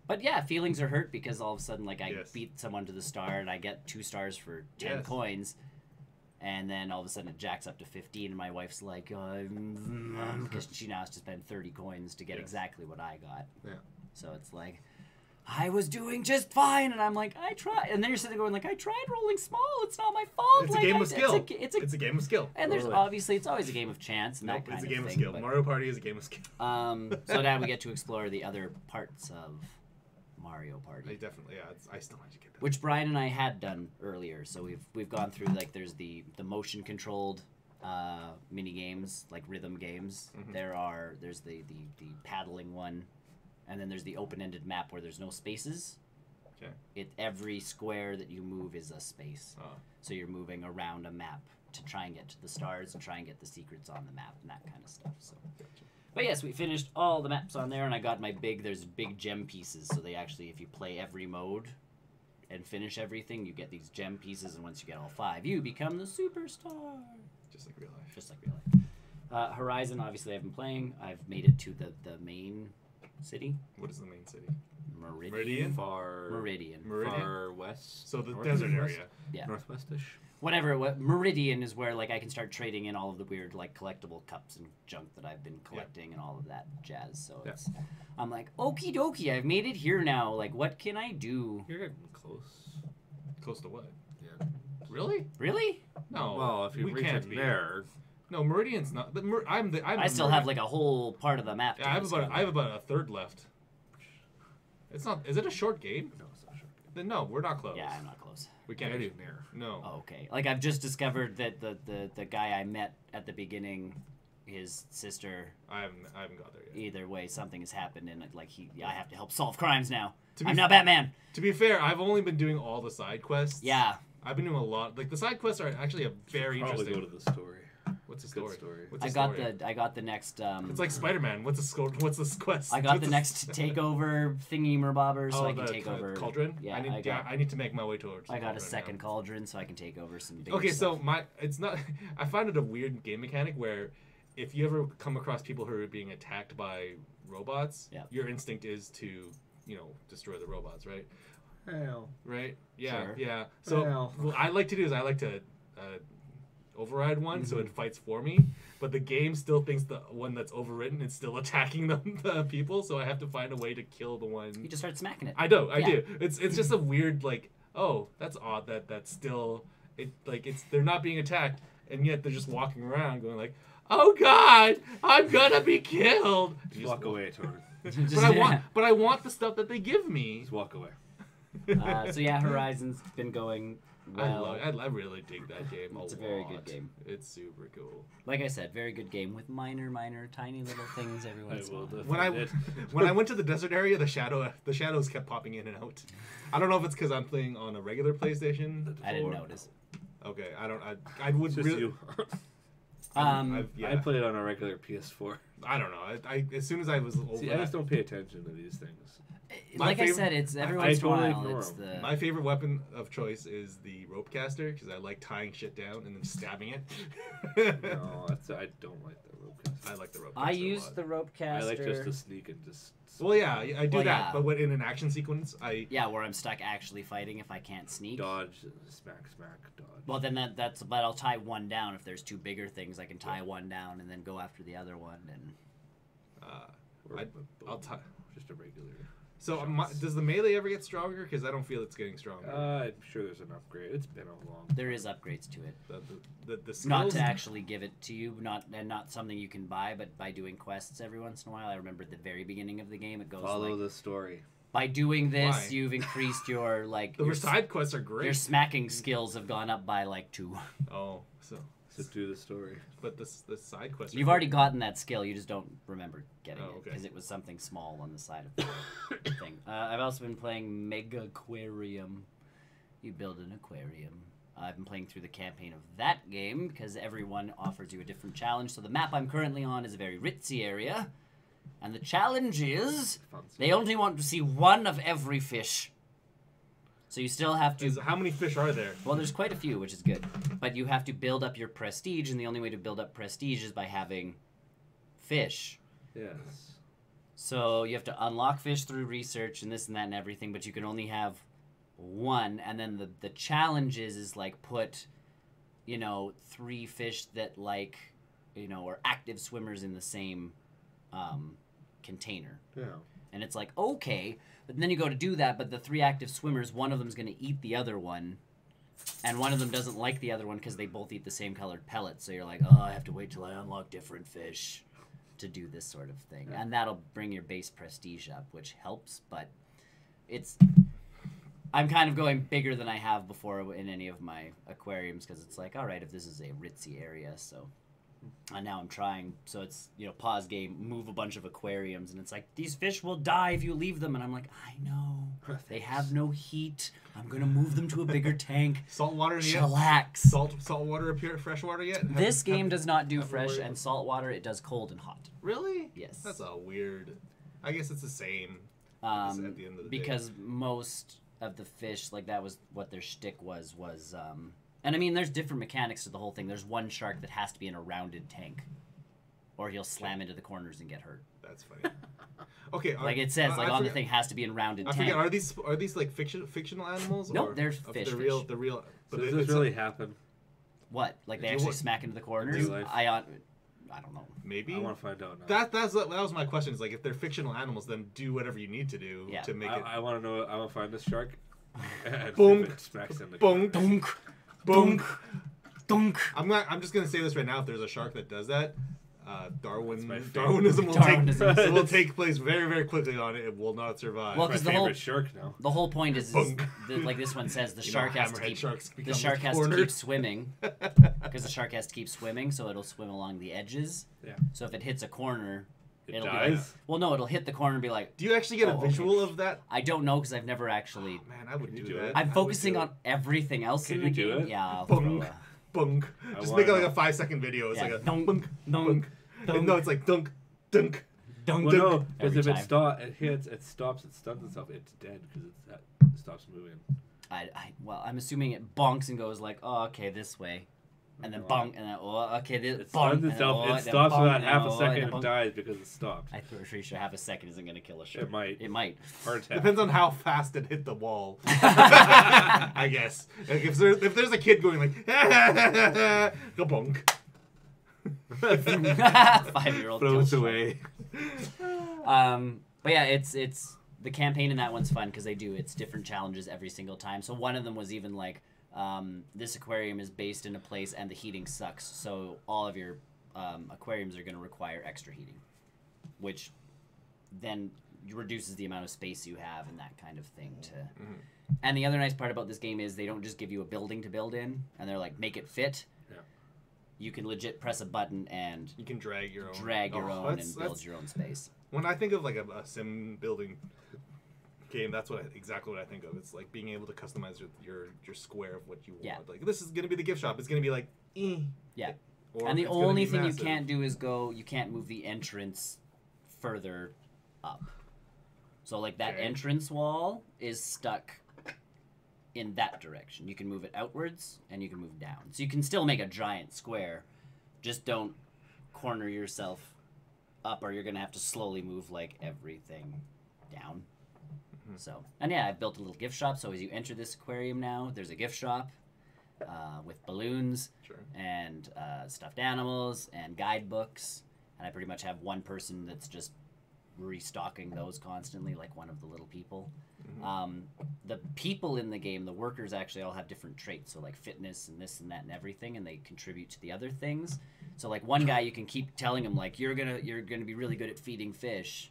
But yeah, feelings are hurt because all of a sudden, I Yes. beat someone to the star, and I get 2 stars for 10 Yes. coins, and then all of a sudden it jacks up to 15, and my wife's like, because she now has to spend 30 coins to get Yes. exactly what I got. Yeah. So it's like, I was doing just fine, and I'm like, I tried, and then you're sitting there going like, I tried rolling small. It's not my fault. It's a Like, game of skill. It's a game of skill. and there's Totally. obviously it's always a game of chance and Nope, that kind it's a of game of thing. skill. but, Mario Party is a game of skill. so now we get to explore the other parts of Mario Party, I still want to get that. which Brian and I had done earlier. So we've gone through there's the motion controlled mini games, like rhythm games. Mhm. There's the paddling one, and then there's the open ended map where there's no spaces. Okay. Every square that you move is a space. Oh. So you're moving around a map to try and get to the stars and try and get the secrets on the map and that kind of stuff. So, but yes, we finished all the maps on there, and I got there's big gem pieces. So they actually, if you play every mode and finish everything, you get these gem pieces, and once you get all 5, you become the superstar. Just like real life. Just like real life. Horizon, obviously, I've been playing. I've made it to the main city. What is the main city? Meridian. Meridian. Meridian? Far west. So the north- desert northwest? area. Yeah. Northwestish. Whatever. Meridian is where I can start trading in all of the weird collectible cups and junk that I've been collecting and all of that jazz. So I'm like, okie dokie, I've made it here now. What can I do? You're getting close. Close to what? Yeah. Really? Really? No. Well, if you we reach can't it be. there, No, Meridian's not. I still have a whole part of the map. Yeah, I have about a third left. It's not. Is it a short game? no, it's not sure. Then no, we're not close. Yeah, I'm not close. We can't Get be in there. No. Oh, okay. I've just discovered that the guy I met at the beginning, his sister. I haven't got there yet. Either way, something has happened, and like I have to help solve crimes now. To be I'm now Batman. To be fair, I've only been doing all the side quests. Yeah. I've been doing a lot. Like the side quests are actually a very Probably interesting. go to the story. What's the Good story? story. What's I the got story? I got the next. It's like Spider-Man. What's the score? What's the quest? I got What's the next takeover thingy merbobber, so I can the take over. cauldron. Yeah, I need to make my way towards. I the got a cauldron second now. cauldron, so I can take over some. Bigger Okay, stuff. so it's not. I find it a weird game mechanic where, if you ever come across people who are being attacked by robots, Yeah. your instinct is to, destroy the robots, right? Hell. Right? Yeah, Sure. yeah. So Well. what I like to do is I like to override one so Mm-hmm. it fights for me, but the game still thinks the one that's overridden is still attacking the people, so I have to find a way to kill the one. You just start smacking it. I do. Yeah. Do. It's just a weird that's odd that's still they're not being attacked and yet they're just walking around going like, oh God, I'm gonna be killed. Just walk away, Torrin. But I want the stuff that they give me. Just walk away. So yeah, Horizon's been going well. I really dig that game. It's a lot. very good game. It's super cool. Like I said, very good game with minor, tiny little things every once in a while. When I went to the desert area, the shadows kept popping in and out. I don't know if it's because I'm playing on a regular PlayStation. I didn't notice. Okay, I would Just really. you. Yeah. I played on a regular PS4. I don't know. I as soon as I was over See, I just don't pay attention to these things. Like I said, it's every once in a while. ignore It's them. the my favorite weapon of choice is the rope caster because I like tying shit down and then stabbing it. No, I don't like the rope caster. I like the rope caster. I a use lot. the rope I caster. like just to sneak and just. Well, yeah, I do Well, that, yeah. but when in an action sequence, Yeah, where I'm stuck actually fighting if I can't sneak. Dodge, smack, dodge. Well, then but I'll tie one down. If there's two bigger things, I can tie one down and then go after the other one. And Or I'll tie. Just a regular. So does the melee ever get stronger? Because I don't feel it's getting stronger. I'm sure there's an upgrade. It's been a long. there is upgrades to it. The skills. Not to actually give it to you, not something you can buy, but by doing quests every once in a while. I remember at the very beginning of the game, it goes Follow like, the story. by doing this, Why? you've increased your The side quests are great. your smacking skills have gone up by like 2. Oh, so Do the story. but the side quests. You've already gotten that skill, you just don't remember getting Oh, it okay. because it was something small on the side of the thing. I've also been playing Mega Aquarium. You build an aquarium. I've been playing through the campaign of that game because everyone offers you a different challenge. So the map I'm currently on is a very ritzy area, and the challenge is they only want to see one of every fish. So you still have to... How many fish are there? Well, there's quite a few, which is good. But you have to build up your prestige, and the only way to build up prestige is by having fish. Yes. So you have to unlock fish through research and this and that and everything, but you can only have one. And then the challenge is like put, 3 fish that are active swimmers in the same container. Yeah. And it's like, okay, but then you go to do that, but the 3 active swimmers, one of them's going to eat the other one, and one of them doesn't like the other one because they both eat the same colored pellets. So you're like, oh, I have to wait till I unlock different fish to do this sort of thing. Yeah. And that'll bring your base prestige up, which helps, but I'm kind of going bigger than I have before in any of my aquariums because it's like, all right, if this is a ritzy area, so... And now I'm trying, so it's, pause game, move a bunch of aquariums, and it's like, these fish will die if you leave them. And I'm like, I know. They have no heat. I'm going to move them to a bigger tank. Salt water yet? Chillax. Salt water appear fresh water yet? This game does not do fresh and salt water. It does cold and hot. Really? Yes. That's a weird... I guess it's the same at the end of the day. Because most of the fish, that was what their shtick was and I mean, there's different mechanics to the whole thing. There's one shark that has to be in a rounded tank, or he'll slam into the corners and get hurt. That's funny. Okay. It says, on the thing, has to be in rounded tank. I forget, are these like fictional animals? Nope, or they're fish. The real. So does this really happen? What? Like they actually smack into the corners? real life? I don't know. Maybe. I want to find out now. That was my question. Is like if they're fictional animals, then do whatever you need to do to make it. I want to know. I want to find this shark. And Boom. see if it smacks into Bonk. Dunk, Bonk. dunk. I'm just gonna say this right now. If there's a shark that does that, Darwinism will take place very, very quickly on it. It will not survive. Well, My 'cause favorite shark now. The whole point is Bunk. like this one says, the You know, shark has to hammerhead keep sharks the become shark has to cornered. keep swimming because the shark has to keep swimming, so it'll swim along the edges. Yeah. So if it hits a corner, It it'll dies? be like, well, no, it'll hit the corner and be like, Do you actually get a Oh, okay. visual of that? I don't know because I've never actually. Oh, man, I would Can you do do that. it? I'm I would focusing do on everything else Can in the you do game. it? Yeah, I'll Bunk. throw a, Bunk. I Just wanna make it like know. a 5-second video. It's Yeah, like a dunk, bunk, dunk, bunk. dunk. No, it's like dunk, dunk. dunk, Well, no, because every if time. it hits, it stops, it stuns itself, it's dead because it stops moving. Well, I'm assuming it bonks and goes like, oh, okay, this way, and then No, bonk, and then oh, okay, this It bonk, stuns and then, itself, oh, it then stops for bonk, that and half then, a oh, second then and bonk. dies because it stopped. I'm pretty sure half a second isn't going to kill a shark. It might. It might. Heart attack. Depends on how fast it hit the wall. I guess. Like if there's a kid going like, go bonk. 5-year-old Floats kills shark. away. But yeah, it's the campaign in that one's fun because it's different challenges every single time. So one of them was even like, this aquarium is based in a place and the heating sucks, so all of your aquariums are going to require extra heating, which then reduces the amount of space you have and that kind of thing. And the other nice part about this game is they don't just give you a building to build in and they're like, make it fit. Yeah. You can legit press a button and You can drag your own. and build your own space. When I think of like a sim building game, that's exactly what I think of. It's like being able to customize your square of what you want. Yeah. Like this is gonna be the gift shop. It's gonna be like, Yeah. Or And the it's gonna only be thing massive. you can't do is you can't move the entrance further up. So like that Okay. entrance wall is stuck in that direction. You can move it outwards and you can move down. So you can still make a giant square. Just don't corner yourself up or you're going to have to slowly move like everything down. So, and yeah, I've built a little gift shop. So as you enter this aquarium now, there's a gift shop with balloons Sure. and stuffed animals and guidebooks. And I pretty much have one person that's just restocking those constantly, like one of the little people. The people in the game, the workers, actually all have different traits. So like fitness and this and that and everything, and they contribute to the other things. So like one guy, you can keep telling him like you're gonna be really good at feeding fish,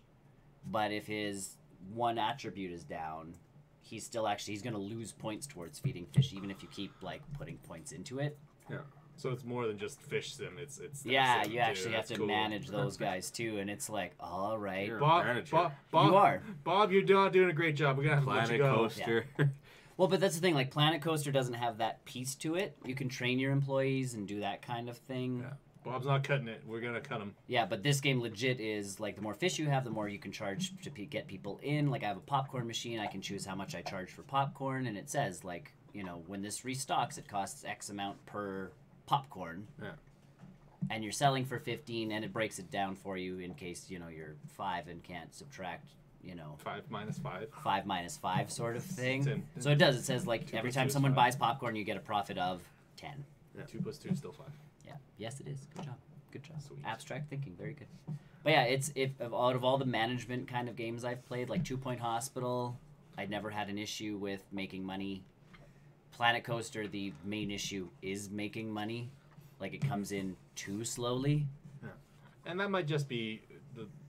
but if his one attribute is down, he's gonna lose points towards feeding fish, even if you keep like putting points into it. Yeah. So it's more than just fish sim. It's that Yeah, sim you too. actually have That's to cool. manage those guys too, and it's like, all right, You're a Bob, manager. you are. Bob, you're not doing a great job. We're gonna have to let you Planet go. Coaster. Well, but that's the thing. Like Planet Coaster doesn't have that piece to it. You can train your employees and do that kind of thing. Yeah. Bob's not cutting it. We're gonna cut him. Yeah, but this game legit is like the more fish you have, the more you can charge to get people in. Like I have a popcorn machine. I can choose how much I charge for popcorn, and it says like, when this restocks, it costs X amount per popcorn. Yeah. And you're selling for 15, and it breaks it down for you in case you're 5 and can't subtract. 5 minus 5. 5 minus 5 sort of thing. 10. So it does. It says like 2 every plus time 2 is someone 5. buys popcorn, you get a profit of 10. Yeah. 2 plus 2 is still 5. Yeah. Yes, it is. Good job. Good job. Sweet. Abstract thinking. Very good. But yeah, out of all the management kind of games I've played, like 2 Point Hospital, I never had an issue with making money. Planet Coaster, the main issue is making money. Like it comes in too slowly. Yeah. And that might just be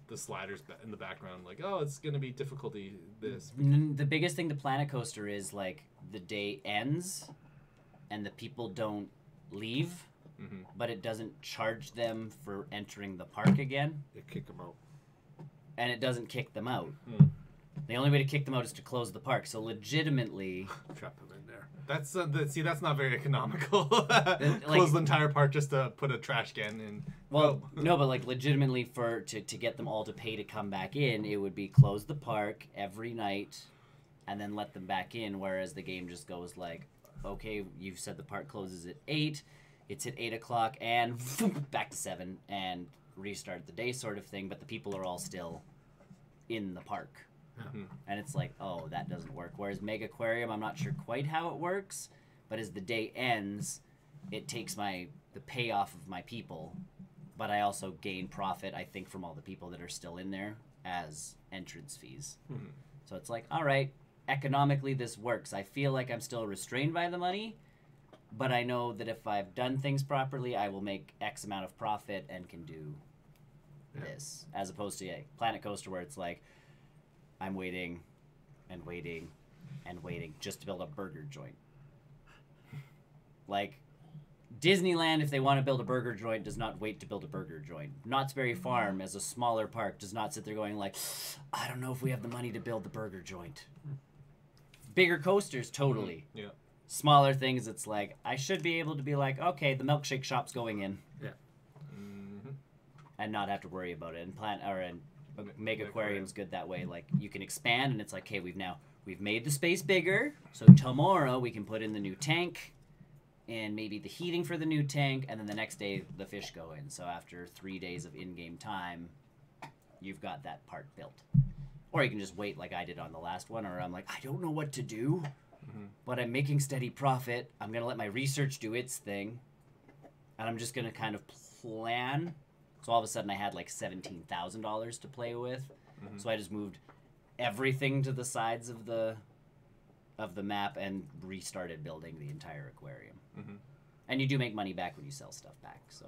the sliders in the background. Like, oh, it's gonna be difficulty this. The biggest thing to Planet Coaster is like the day ends and the people don't leave, but it doesn't charge them for entering the park again, They kick them out. and it doesn't kick them out. Mm. The only way to kick them out is to close the park. So legitimately, Trap them in there. That's that's not very economical. Like- Close the entire park just to put a trash can in. well, Oh. no, but like legitimately to get them all to pay to come back in, it would be close the park every night, and then let them back in. Whereas the game just goes like, okay, you've said the park closes at 8, it's at 8 o'clock, and back to 7, and restart the day sort of thing. But the people are all still in the park. And it's like, oh, that doesn't work. Whereas Mega Aquarium, I'm not sure quite how it works, but as the day ends, it takes the payoff of my people, but I also gain profit, I think, from all the people that are still in there as entrance fees. So it's like, all right, economically this works. I feel like I'm still restrained by the money, but I know that if I've done things properly, I will make X amount of profit and can do this, as opposed to Planet Coaster where it's like, I'm waiting and waiting and waiting just to build a burger joint. Like, Disneyland, if they want to build a burger joint, does not wait to build a burger joint. Knott's Berry Farm, as a smaller park, does not sit there going like, I don't know if we have the money to build the burger joint. Bigger coasters, totally. Yeah. Smaller things, it's like, I should be able to be like, okay, the milkshake shop's going in. Yeah. And not have to worry about it. And Mega Aquarium's good that way. Like, you can expand, and it's like, okay, we've made the space bigger, so tomorrow we can put in the new tank, and maybe the heating for the new tank, and then the next day the fish go in. So after 3 days of in-game time, you've got that part built. Or you can just wait like I did on the last one, or I'm like, I don't know what to do, but I'm making steady profit. I'm going to let my research do its thing, and I'm just going to kind of plan. So all of a sudden I had like $17,000 to play with. So I just moved everything to the sides of the map and restarted building the entire aquarium. And you do make money back when you sell stuff back, so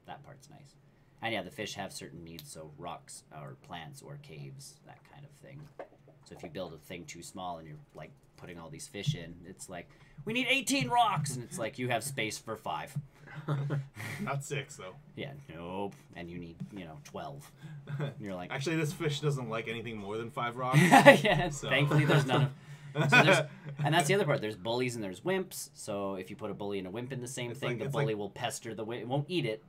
that part's nice. And yeah, the fish have certain needs, so rocks or plants or caves, that kind of thing. So if you build a thing too small and you're like putting all these fish in, it's like, we need 18 rocks, and it's like, you have space for 5. Not 6 though. Yeah, nope. And you need 12. And you're like, Actually, this fish doesn't like anything more than 5 rocks. yeah. So. Thankfully, there's none of. And that's the other part. There's bullies and there's wimps. So if you put a bully and a wimp in the same thing, the bully will pester the wimp. It won't eat it,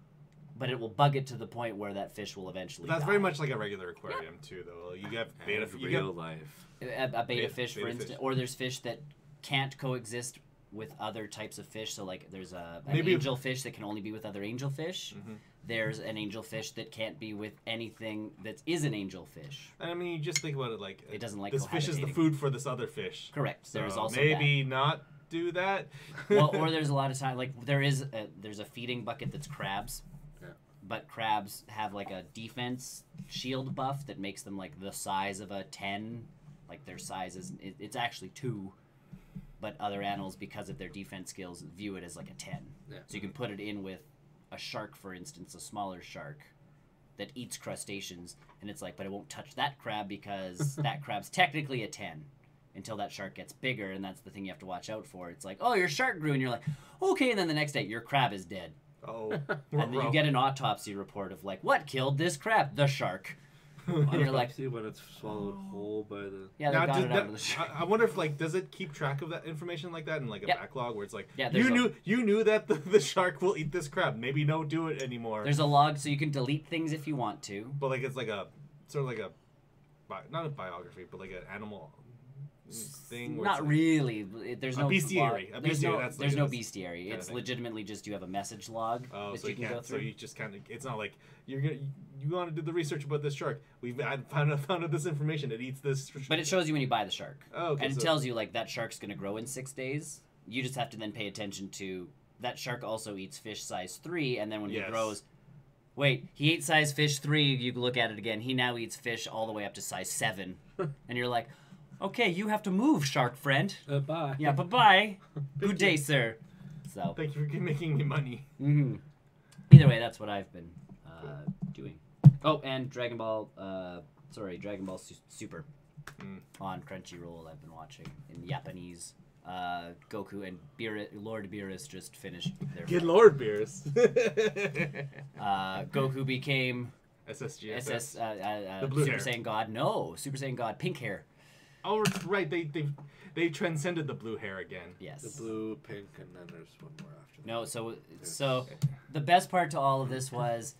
but it will bug it to the point where that fish will eventually That's die. very much like a regular aquarium too, though. You get beta. You real get life. A beta fish, for beta instance, fish. or there's fish that can't coexist with other types of fish. So like there's an Maybe- angel fish that can only be with other angel fish. There's an angel fish that can't be with anything that is an angel fish. And I mean, you just think about it like It doesn't like this fish is the cohabitating. food for this other fish. Correct. So There's also maybe not do that. well, or there's a lot of time like there's a feeding bucket that's crabs. Yeah. But crabs have like a defense shield buff that makes them like the size of a 10. Like their size is it's actually 2. But other animals, because of their defense skills, view it as like a 10. Yeah. So you can put it in with a shark, for instance, a smaller shark that eats crustaceans, and it's like, but it won't touch that crab because that crab's technically a 10 until that shark gets bigger, and that's the thing you have to watch out for. It's like, oh, your shark grew, and you're like, okay, and then the next day, your crab is dead. Oh, And then you get an autopsy report of like, what killed this crab? The shark. And you're like, See when it's swallowed whole by the. yeah, they Now, got does it out of the shark. I wonder if does it keep track of that information like that in like a Yep. backlog where it's like Yeah, there's you knew that the shark will eat this crab. Maybe don't do it anymore. There's a log, so you can delete things if you want to. But like it's like a sort of like a not a biography, but like an animal thing. Where Not it's like, really. There's A no bestiary. log. A There's bestiary, no, that's there's like no this bestiary. kind of It's thing. legitimately just you have a message log Oh, that so you can go can't. So through. you just kind of. It's not like you want to do the research about this shark. I found out this information. It eats this. But it shows you when you buy the shark. Oh, okay, And it so- tells you like that shark's going to grow in 6 days. You just have to then pay attention to that shark also eats fish size 3, and then when Yes. he grows, wait, he ate size fish 3. You look at it again. He now eats fish all the way up to size 7, and you're like, okay, you have to move, shark friend. Bye. Yeah, bye bye. Good day, sir. So. Thank you for making me money. Either way, that's what I've been doing. Oh, and Dragon Ball Super on Crunchyroll. I've been watching in Japanese. Goku and Lord Beerus just finished their. Good Lord, Beers. Goku became SSG. the blue Super hair. Saiyan God. No, Super Saiyan God, pink hair. Oh, right. They transcended the blue hair again. Yes. The blue, pink, and then there's one more after that. No, so the best part to all of this was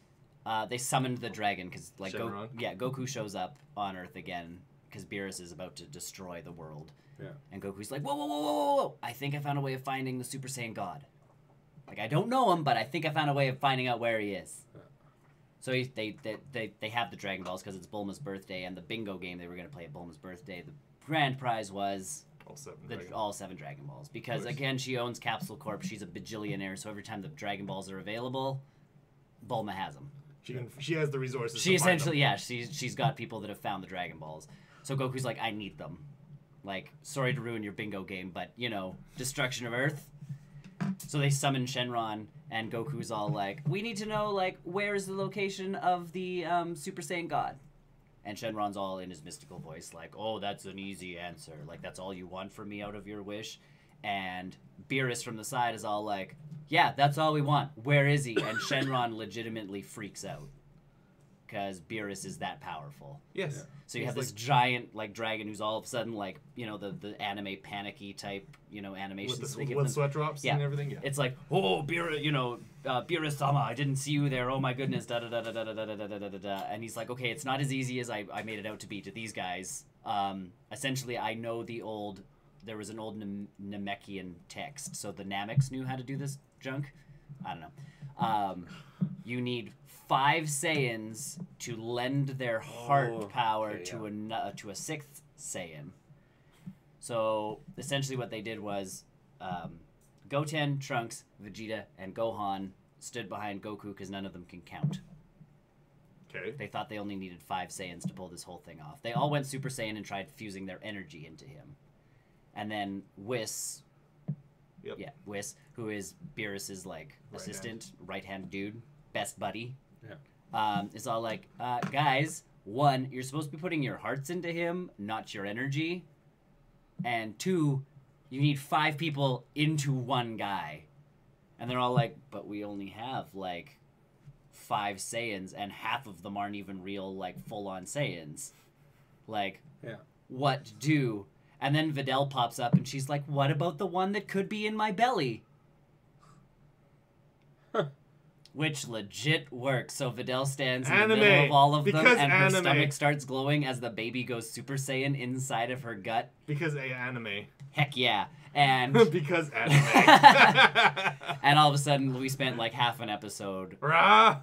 they summoned the dragon because like Shenron. Goku shows up on Earth again because Beerus is about to destroy the world. Yeah. And Goku's like, whoa, whoa, whoa, whoa, whoa, whoa! I think I found a way of finding the Super Saiyan God. Like I don't know him, but I think I found a way of finding out where he is. Yeah. So they have the Dragon Balls because it's Bulma's birthday, and the bingo game they were going to play at Bulma's birthday. The grand prize was all 7 Dragon Balls because Nice. again she owns Capsule Corp. She's a bajillionaire, so every time the Dragon Balls are available, Bulma has them. She has the resources. She to find essentially, them. yeah, she's got people that have found the Dragon Balls. So Goku's like, I need them. Like, sorry to ruin your bingo game, but destruction of Earth. So they summon Shenron, And Goku's all like, we need to know, like, where's the location of the Super Saiyan God? And Shenron's all in his mystical voice like, oh, that's an easy answer. Like, that's all you want from me out of your wish? And Beerus from the side is all like, yeah, that's all we want. Where is he? And Shenron legitimately freaks out. Because Beerus is that powerful. Yes. Yeah. So you He's have this giant, like, dragon who's all of a sudden, like, you know, the anime panicky type, you know, animations. With they the give with them. sweat drops Yeah. and everything. Yeah. It's like, oh, Beerus, you know, Beerus-sama, I didn't see you there. Oh my goodness, da da da da da da da da da da da. And he's like, okay, it's not as easy as I made it out to be to these guys. Essentially, I know there was an old Namekian text, so the Nameks knew how to do this junk. I don't know. You need 5 Saiyans to lend their heart power to a 6th Saiyan. So essentially, what they did was Goten, Trunks, Vegeta, and Gohan stood behind Goku because none of them can count. Okay. They thought they only needed 5 Saiyans to pull this whole thing off. They all went Super Saiyan and tried fusing their energy into him. And then Whis, Whis, who is Beerus's like assistant, right-hand dude, best buddy, is all like, guys, 1, you're supposed to be putting your hearts into him, not your energy. And 2, you need 5 people into 1 guy. And they're all like, but we only have like 5 Saiyans, and half of them aren't even real, like, full-on Saiyans. Like, what to do? And then Videl pops up, and she's like, what about the one that could be in my belly? Which legit works. So Videl stands in the middle of all of them, and her stomach starts glowing as the baby goes Super Saiyan inside of her gut. Because anime. Heck yeah. And because anime. and all of a sudden, we spent like half an episode... Rah!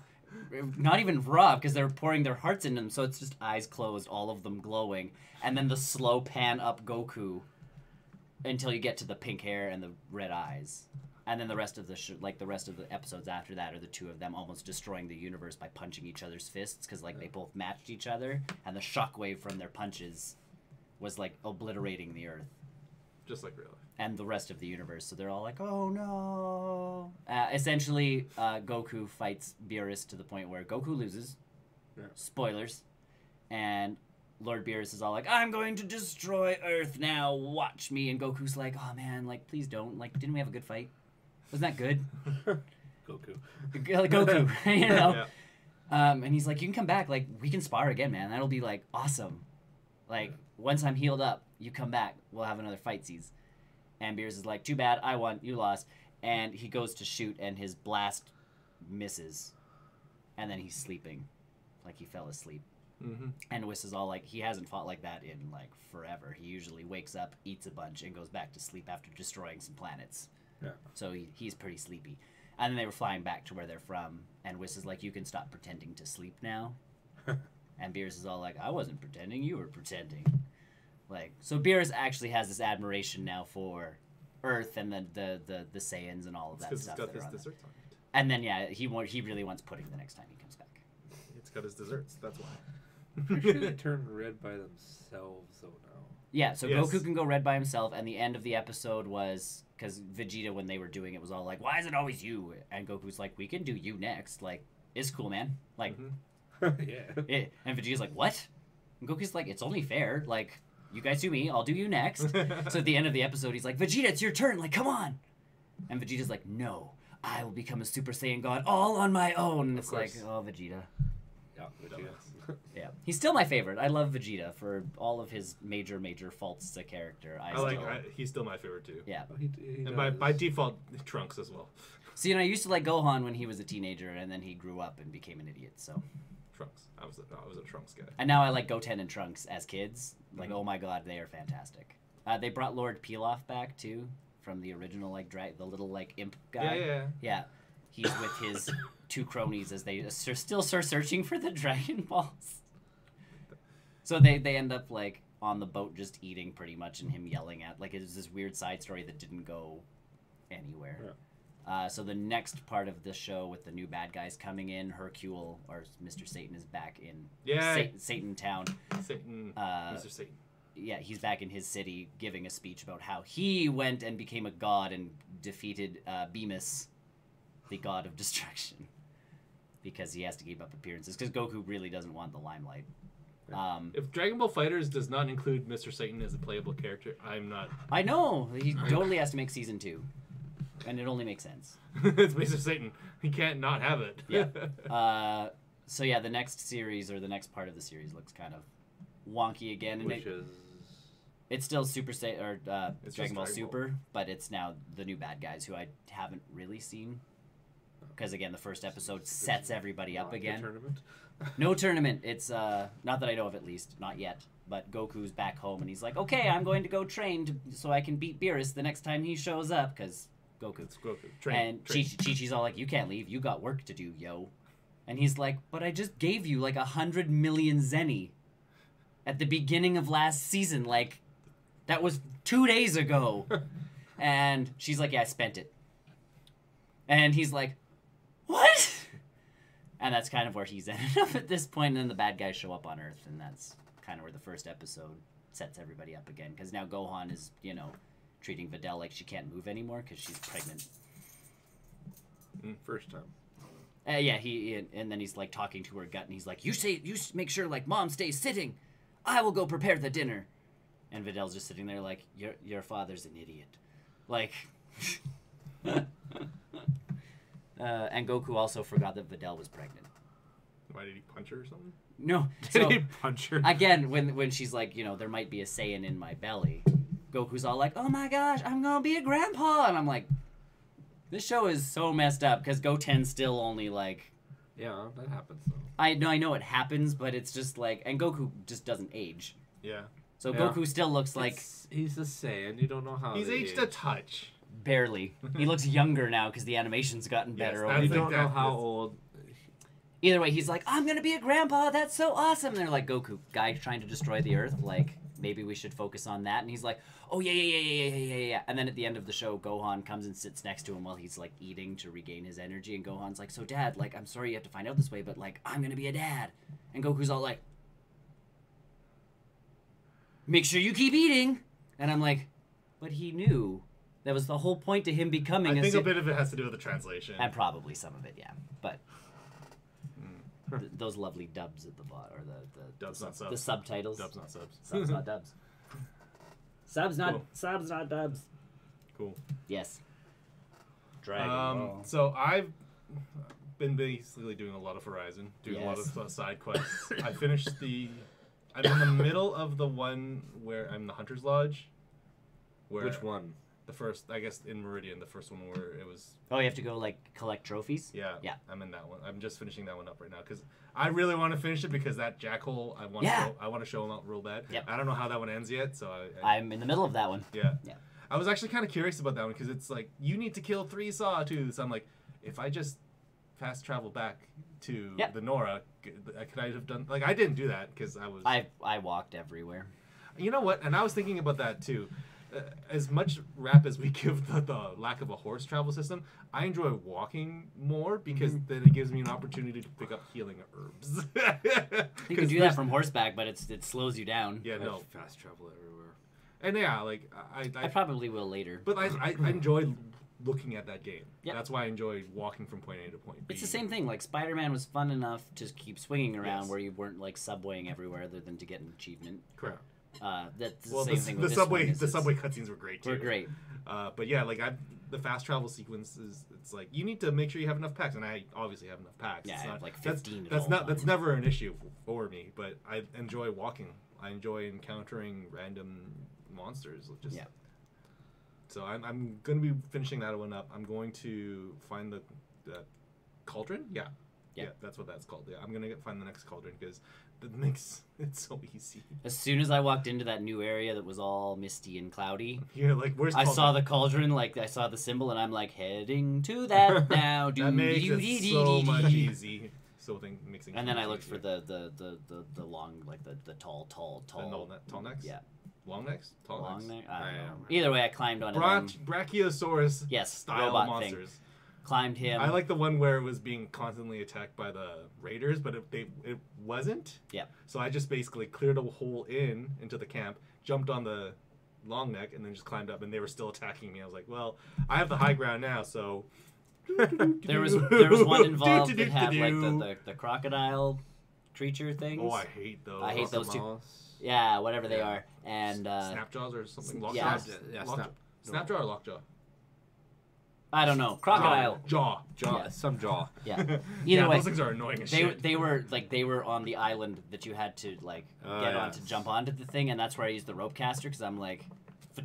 Not even raw, because they're pouring their hearts into them, so it's just eyes closed, all of them glowing, and then the slow pan up Goku until you get to the pink hair and the red eyes, and then the rest of the episodes after that are the 2 of them almost destroying the universe by punching each other's fists, because like they both matched each other, and the shockwave from their punches was like obliterating the Earth. Just like real life. And the rest of the universe, so they're all like, oh no. Essentially, Goku fights Beerus to the point where Goku loses. Spoilers. And Lord Beerus is all like, I'm going to destroy Earth now, watch me. And Goku's like, oh man, like, please don't. Like, didn't we have a good fight? Wasn't that good? Goku, you know? And he's like, you can come back, like, we can spar again, man. That'll be, like, awesome. Like, once I'm healed up, you come back, we'll have another fight-sies. And Beerus is like, too bad, I won, you lost. And he goes to shoot, and his blast misses. And then he's sleeping. Like, he fell asleep. Mm-hmm. And Whis is all like, he hasn't fought like that in, like, forever. He usually wakes up, eats a bunch, and goes back to sleep after destroying some planets. So he's pretty sleepy. And then they were flying back to where they're from, and Whis is like, you can stop pretending to sleep now. And Beerus is all like, I wasn't pretending, you were pretending. Like, so Beerus actually has this admiration now for Earth and the Saiyans and all of that stuff. It's got his desserts on it. And then he really wants pudding the next time he comes back. It's got his desserts. That's why. I'm sure they turn red by themselves, though, now. Yeah, so Goku can go red by himself, and the end of the episode was because Vegeta, when they were doing it, was all like, "Why is it always you?" And Goku's like, "We can do you next. Like, it's cool, man. Like, yeah." And Vegeta's like, "What?" And Goku's like, "It's only fair. Like, you guys do me, I'll do you next." So at the end of the episode, he's like, "Vegeta, it's your turn. Like, come on." And Vegeta's like, "No, I will become a Super Saiyan God all on my own." And it's like, oh, Vegeta. Yeah, Vegeta. Yeah, he's still my favorite. I love Vegeta for all of his major character. He's still my favorite too. Yeah, He And does. by default, Trunks as well. See, and I used to like Gohan when he was a teenager, and then he grew up and became an idiot. So Trunks. I was a Trunks guy. and now I like Goten and Trunks as kids. Like, oh my god, they are fantastic. They brought Lord Pilaf back too from the original the little like imp guy. Yeah. He's with his 2 cronies as they still start searching for the Dragon Balls. So they end up like on the boat just eating pretty much, and him yelling at it was this weird side story that didn't go anywhere. Yeah. So the next part of the show with the new bad guys coming in, Hercule or Mr. Satan is back in Satan Town. Mr. Satan. Yeah, he's back in his city giving a speech about how he went and became a god and defeated Bemis. the god of destruction, because he has to keep up appearances. Because Goku really doesn't want the limelight. If Dragon Ball Fighters does not include Mr. Satan as a playable character, I'm not. I know he totally has to make season 2, and it only makes sense. It's Mr. Satan. He can't not have it. Yeah. So yeah, the next series or the next part of the series looks kind of wonky again, and it's still Super Saiyan or Dragon Ball Super, but it's now the new bad guys who I haven't really seen. Because again, the first episode sets everybody up again. Tournament. No tournament. It's not that I know of, at least not yet. But Goku's back home, and he's like, "Okay, I'm going to go train so I can beat Beerus the next time he shows up." Because Goku. It's Goku. Train. And Chi-Chi's all like, "You can't leave. You got work to do, yo." And he's like, "But I just gave you like 100 million zenny at the beginning of last season. Like, that was 2 days ago." And she's like, "Yeah, I spent it." And he's like, "What?" And that's kind of where he's ended up at this point. And then the bad guys show up on Earth, and that's kind of where the first episode sets everybody up again. Because now Gohan is, treating Videl like she can't move anymore because she's pregnant. First time. Yeah, and then he's like talking to her gut, and he's like, you make sure like Mom stays sitting. I will go prepare the dinner. And Videl's just sitting there like, your father's an idiot. Like, and Goku also forgot that Videl was pregnant. Why did he punch her or something? No. Did he punch her? Again, when she's like, there might be a Saiyan in my belly, Goku's all like, "Oh my gosh, I'm gonna be a grandpa," and I'm like, this show is so messed up because Goten's still only like. Yeah, that happens though. I know it happens, but it's just like, and Goku just doesn't age. Yeah. So Goku still looks like He's a Saiyan. You don't know how. He's aged a touch. barely. He looks younger now because the animation's gotten better. Yes, You over don't know how old. Either way, he's like, "I'm gonna be a grandpa. That's so awesome." And they're like, "Goku, guy trying to destroy the Earth. Like, maybe we should focus on that." And he's like, "Oh yeah." And then at the end of the show, Gohan comes and sits next to him while he's like eating to regain his energy. And Gohan's like, "So Dad, like, I'm sorry you have to find out this way, but like, I'm gonna be a dad." And Goku's all like, "Make sure you keep eating." And I'm like, but he knew. That was the whole point to him becoming I think a bit of it has to do with the translation. And probably some of it, yeah. But those lovely dubs at the bottom, or the Dubs, not subs. The subtitles. Dubs, not subs. Subs, not dubs. Subs, not dubs. Cool. Yes. Dragon Ball. So I've been basically doing a lot of Horizon, doing a lot of side quests. I'm in the middle of the one where I'm the Hunter's Lodge. Which one? The first, I guess, in Meridian, the first one where it was. Oh, you have to go like collect trophies. Yeah. Yeah. I'm in that one. I'm just finishing that one up right now because I really want to finish it because that Jackhole, I want to show him out real bad. Yep. I don't know how that one ends yet, so I'm in the middle of that one. Yeah. Yeah. I was actually kind of curious about that one because it's like you need to kill 3 Sawtooths. I'm like, if I just fast travel back to the Nora, could I have done? Like, I didn't do that because I was. I walked everywhere. You know what? And I was thinking about that too. As much rap as we give the lack of a horse travel system, I enjoy walking more because then it gives me an opportunity to pick up healing herbs. You can do that from horseback, but it slows you down. Yeah, no. Fast travel everywhere. And yeah, like I probably will later. But I enjoy looking at that game. Yep. That's why I enjoy walking from point A to point B. It's the same thing. Like Spider-Man was fun enough to keep swinging around where you weren't like subwaying everywhere other than to get an achievement. Correct. That's the same thing with the this subway. one, The subway cutscenes were great too. Were great. But yeah, like the fast travel sequences, it's like you need to make sure you have enough packs, and I obviously have enough packs. Yeah, it's I not, have like 15. That's never an issue for me. But I enjoy walking. I enjoy encountering random monsters. Just So I'm going to be finishing that one up. I'm going to find the cauldron. Yeah, that's what that's called. Yeah, I'm gonna find the next cauldron because that makes it so easy. As soon as I walked into that new area that was all misty and cloudy, you're like, "Where's?" I saw the cauldron, like I saw the symbol, and I'm like, heading to that now. That makes it so much easy. So mixing. And then I looked for the long, like the tall. Tall necks. Yeah. Long necks? Tall necks? I don't know. Either way, I climbed on Brachiosaurus style robot monsters. Thing. Climbed him. I like the one where it was being constantly attacked by the raiders, but it wasn't. Yeah. So I just basically cleared a hole into the camp, jumped on the long neck, and then just climbed up, and they were still attacking me. I was like, well, I have the high ground now, so There was one involved that had like the crocodile creature things. Oh, I hate those. I hate those too. Mouse. Yeah, whatever they are. And Snapjaws or something. Yeah. Snapjaw or lockjaw? I don't know. Crocodile. Jaw. Yeah. Some jaw. Yeah. Either Yeah, way, those things are annoying as shit. they were on the island that you had to like get on to jump onto the thing, and that's where I used the rope caster because I'm like,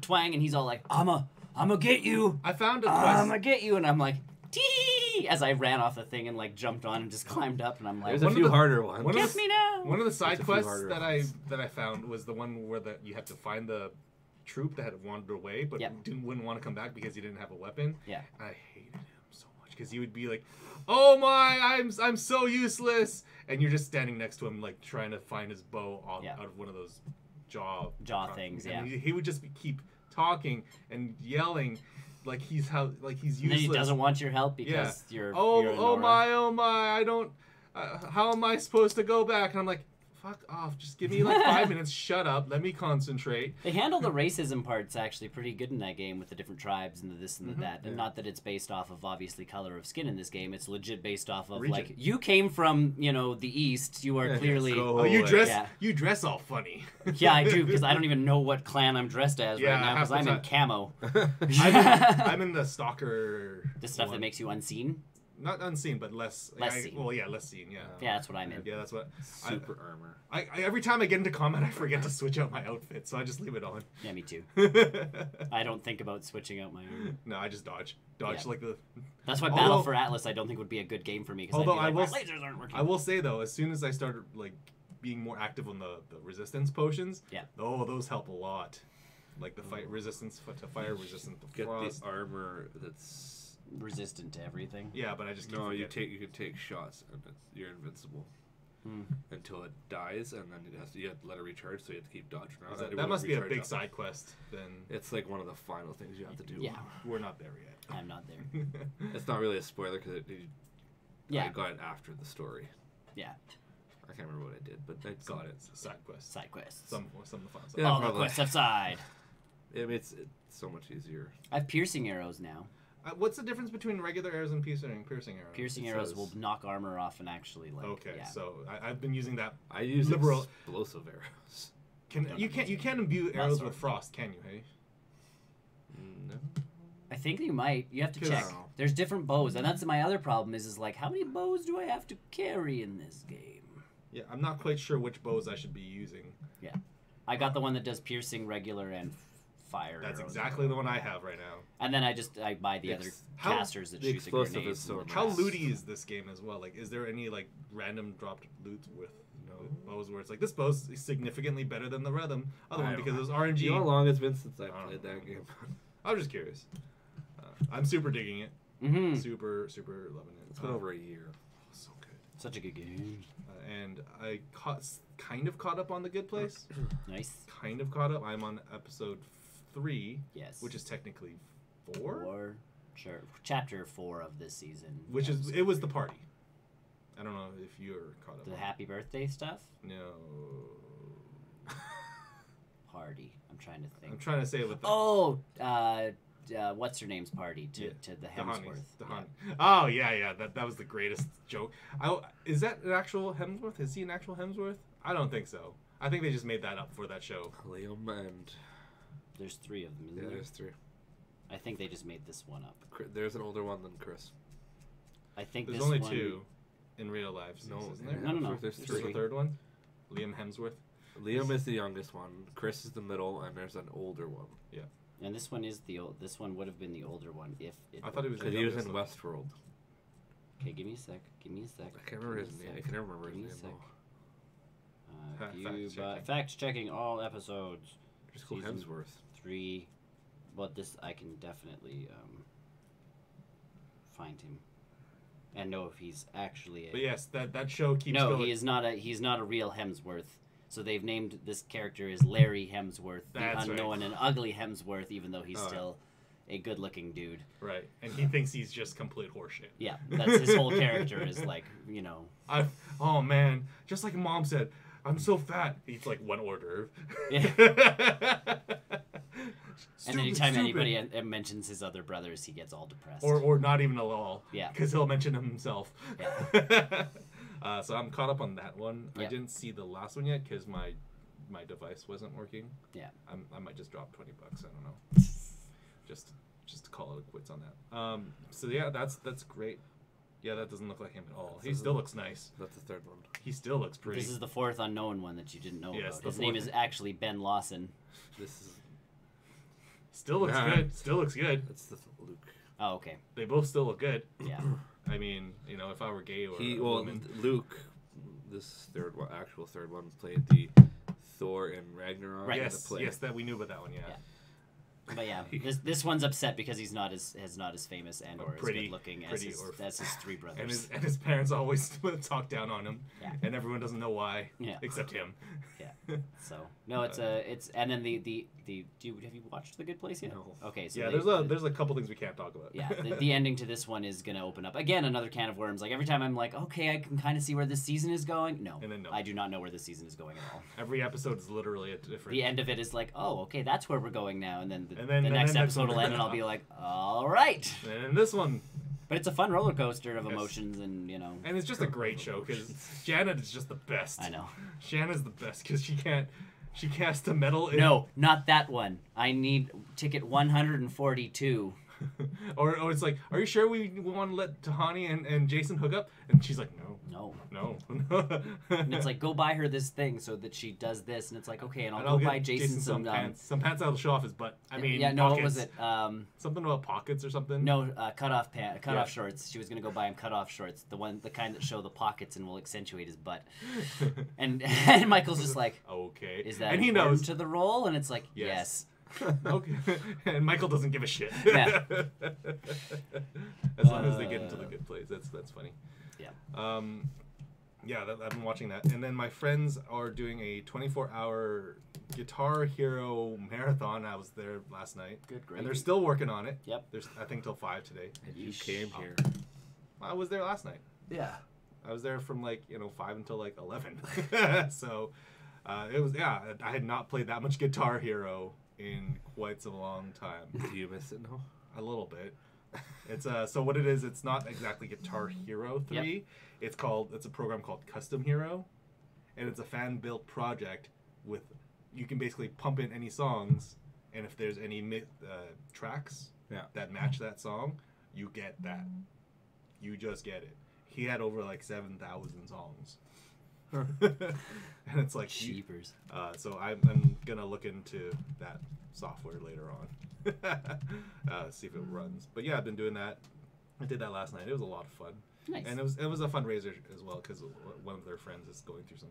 twang, and he's all like, I'ma get you. I found a quest. I'ma get you, and I'm like, tee, as I ran off the thing and like jumped on and just climbed up, and I'm like, There's a few harder ones. get me now. One of the side There's a few quests harder that ones. I found was the one where you had to find the troop that had wandered away, but wouldn't want to come back because he didn't have a weapon. Yeah. I hated him so much because he would be like, "Oh my, I'm so useless," and you're just standing next to him like trying to find his bow out of one of those jaw things. And Yeah. he would just keep talking and yelling. Like he's useless. And then he doesn't want your help because you're. You're Oh my! I don't. How am I supposed to go back? And I'm like, fuck off! Just give me like 5 minutes. Shut up. Let me concentrate. They handle the racism parts actually pretty good in that game with the different tribes and the this and the that. And not that it's based off of obviously color of skin in this game. It's legit based off of Region. like you came from the east. You are clearly. Oh, you dress. Yeah. You dress all funny. Yeah, I do because I don't don't even know what clan I'm dressed as right now because I'm in camo. I'm in the stalker. The stuff one. that makes you unseen. Not unseen, but less. Seen. Well, yeah, less seen. Yeah. Yeah, that's what I'm in. Yeah, that's what. Super armor. I every time I get into combat, I forget to switch out my outfit, so I just leave it on. Yeah, me too. I don't think about switching out my. No, I just dodge Yeah. like the. That's why Battle for Atlas I don't think would be a good game for me because Although my I will, lasers aren't working. I will say though, as soon as I started like being more active on the resistance potions, those help a lot. Like the resistance to fire, resistant to Get frost. the armor that's resistant to everything. Yeah, but I just keep you forgetting. can take shots and you're invincible until it dies, and then you have to let it recharge, so you have to keep dodging around. That must be a big side quest. Then it's like one of the final things you have to do. Yeah, we're not there yet. I'm not there. It's not really a spoiler because Yeah. I got it after the story. Yeah. I can't remember what I did, but I got it. Side quest. Side quests. Some of the fun stuff. Yeah, All the probably. quests outside. I mean, it's so much easier. I have piercing arrows now. What's the difference between regular arrows and piercing arrows? Piercing arrows will knock armor off and actually like. Okay, yeah. so I've been using that. I use liberal explosive arrows. You can't imbue arrows with frost, can you? Hey. No. I think you might. You have to check. No. There's different bows, and that's my other problem. Is like how many bows do I have to carry in this game? Yeah, I'm not quite sure which bows I should be using. Yeah, I got the one that does piercing, regular, and fire. That's arrows exactly the one I have right now. And then I buy the other casters that the shoot the explosive grenades. is so and the How rest. looty is this game as well? Like, is there any like random dropped loot with bows where it's like this bow's significantly better than the other one because it was RNG? You know how long it's been since I played that game? I was just curious. I'm super digging it. Mm-hmm. Super loving it. It's been over a year. So good. Such a good game. And I kind of caught up on The Good Place. Nice. Kind of caught up. I'm on episode 3. Yes. Which is technically 4. Sure. Chapter 4 of this season. It was the party. I don't know if you're caught up. The happy birthday stuff? No. Party. I'm trying to think. I'm trying to say it with the... Oh, what's her name's party to the Hemsworth. Oh yeah, that was the greatest joke. Is that an actual Hemsworth? Is he an actual Hemsworth? I don't think so. I think they just made that up for that show. Liam and There's 3 of them, isn't there? there's 3. I think they just made this one up. There's an older one than Chris. I think There's this only one... 2 in real life. No, Isn't there? No. There's There's a 3. third one. Liam Hemsworth. Liam is the youngest one. Chris is the middle, and there's an older one. Yeah. And this one is the old. This one would have been the older one if it. I thought he was. Because he was in Westworld. Okay, give me a sec. I can't remember his name. I can never remember his name though. Fact checking all episodes. Just called Season Hemsworth. 3, but this I can definitely find him, and know if he's actually. But yes, that show keeps. No, going. he is not a. He's not a real Hemsworth. So they've named this character as Larry Hemsworth, That's the unknown right. and ugly Hemsworth, even though he's still a good-looking dude. Right, and he thinks he's just complete horseshit. Yeah, that's his whole character is like, Oh man, just like Mom said, I'm so fat. He eats like one hors d'oeuvre. Yeah. And anytime anybody mentions his other brothers, he gets all depressed. Or not even a lol. Yeah. Because he'll mention himself. Yeah. So I'm caught up on that one. Yep. I didn't see the last one yet because my device wasn't working. Yeah. I might just drop $20. I don't know. just to call it quits on that. So yeah, that's great. Yeah, that doesn't look like him at all. He still looks nice. That's the third one. He still looks pretty. This is the fourth unknown one that you didn't know Yes, about. the His name fourth. is actually Ben Lawson. This is Still looks good. Still looks good. that's the Luke. Oh, okay. They both still look good. Yeah. I mean, you know, if I were gay or a Well, woman. Luke, this actual third one, played the Thor and Ragnarok. Right. in the Yes, play. yes, that we knew about that one. Yeah. Yeah. But yeah, this one's upset because he's not as famous and or as Pretty- good looking pretty as his three brothers. And his parents always talk down on him, Yeah. and everyone doesn't know why, Yeah. except him. Yeah. So no, it's and then the have you watched The Good Place yet? No. Okay, so Yeah, they- there's a couple things we can't talk about. yeah, the ending to this one is gonna open up again another can of worms. Like every time I'm like, okay, I can kind of see where this season is going. No, And then no. I do not know where this season is going at all. Every episode is literally a different. The end of it is like, oh, okay, that's where we're going now, and then the And next then episode will end, and I'll be like, all right. And in this one, But it's a fun roller coaster of Yes. emotions, and you know. and it's just a great show because Janet is just the best. I know. Shannon's the best because she has to meddle in. No, not that one. I need ticket 142. or it's like, are you sure we want to let Tahani and Jason hook up? And she's like, No. no. And it's like, go buy her this thing so that she does this, and it's like, okay, and I'll And go get buy Jason some pants. Some pants that'll show off his butt. I mean, yeah, no, pockets. what was it? Something about pockets or something. No, cutoff Yeah. shorts. She was gonna go buy him cutoff shorts, the kind that show the pockets and will accentuate his butt. And Michael's just like, Okay. is that and he important knows. to the role? And it's like, Yes. yes. Okay. And Michael doesn't give a shit. Yeah. As long as they get into the good place. That's funny. Yeah. Yeah, I've been watching that. And then my friends are doing a 24-hour Guitar Hero marathon. I was there last night. Good, great. And they're still working on it. Yep. There's, I think, till 5 today. And you came here. I was there last night. Yeah. I was there from 5 until 11. So it was, yeah, I had not played that much Guitar Hero in quite a long time. Do you miss it now? A little bit. It's so what it is, it's not exactly Guitar Hero 3. Yep. It's a program called Custom Hero, and it's a fan built project with you can basically pump in any songs, and if there's any tracks that match that song, you get that. You just get it. He had over 7,000 songs. And it's like Cheapers. so I'm gonna look into that software later on, see if it runs. But yeah, I've been doing that. I did that last night. It was a lot of fun, Nice. and it was a fundraiser as well because one of their friends is going through some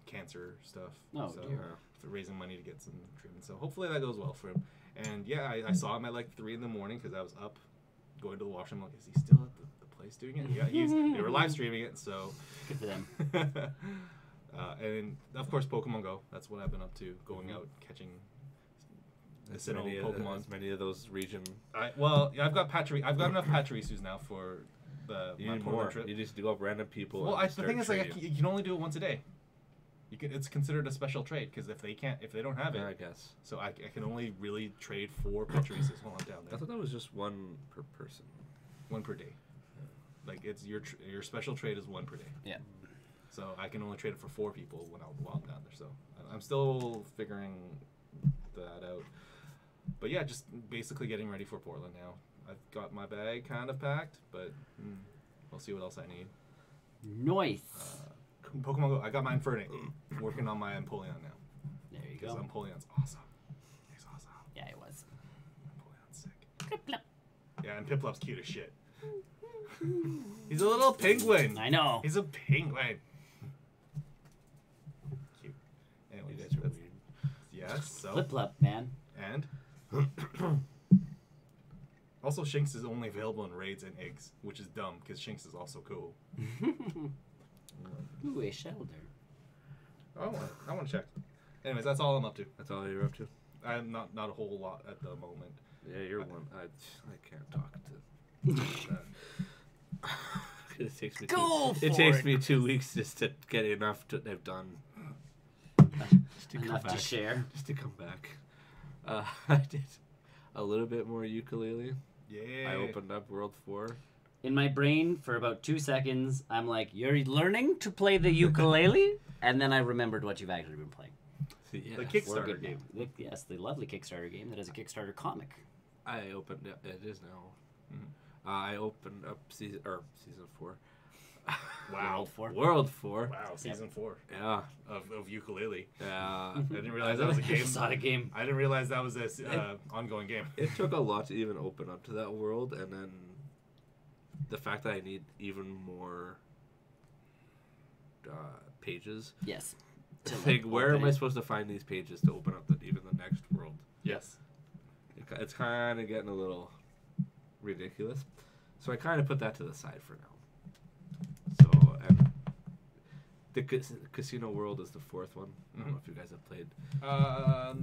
cancer stuff. Oh, so dear. for raising money to get some treatment. So hopefully that goes well for him. And yeah, I saw him at 3 in the morning because I was up going to the washroom. I'm like, is he still at the place doing it? Yeah, they were live streaming it. So Good for them. and of course Pokemon Go. That's what I've been up to, going out catching As Sinnoh many, Pokemon. as many of those region. I've got enough Pachirisus now for You my need Portland more. trip. You just go up random people. Well, and the start thing is, trading. you can only do it once a day. It's considered a special trade because if they don't have it, Yeah, I guess. so I can only really trade 4 Pachirisus while I'm down I there. thought that was just one per person. 1 per day. It's your special trade is 1 per day. Yeah. So I can only trade it for 4 people while I'm down there. So I'm still figuring that out. But yeah, just basically getting ready for Portland now. I've got my bag kind of packed, but we'll see what else I need. Nice. Pokemon Go. I got my Infernape. Working on my Empoleon now. There you Because go. Empoleon's awesome. He's awesome. Yeah, it was. Empoleon's sick. Yeah, and Piplup's cute as shit. He's a little penguin. I know. He's a penguin. Cute. You Anyways, guys are that's- weird. yes. So Flip flop, man. and also Shinx is only available in raids and eggs, which is dumb because Shinx is also cool. Ooh, a shelter. I want to check. Anyways, that's all I'm up to. That's all you're up to. I'm not a whole lot at the moment. Yeah, you're one. I can't talk to. It takes me. Go It for takes it. me 2 weeks just to get enough to have done. Just to come Enough back. to share. Just to come back. I did. a little bit more ukulele. Yeah. I opened up World 4. In my brain, for about 2 seconds, I'm like, "You're learning to play the ukulele," and then I remembered what you've actually been playing. Yeah. The We're Kickstarter good game. now. Yes, the lovely Kickstarter game that is a Kickstarter comic. I opened it. It is now. Mhm. I opened up season 4. Wow. World 4. World 4. Wow, season 4 Yeah. of ukulele. Yeah. I didn't realize that was a game. It's not a game. I didn't realize that was a ongoing game. It took a lot to even open up to that world, and then the fact that I need even more pages. Yes. Like, where am I open it. supposed to find these pages to open up even the next world? Yes. It's kind of getting a little ridiculous. So I kind of put that to the side for now. So, and the casino world is the 4th one. I don't know if you guys have played.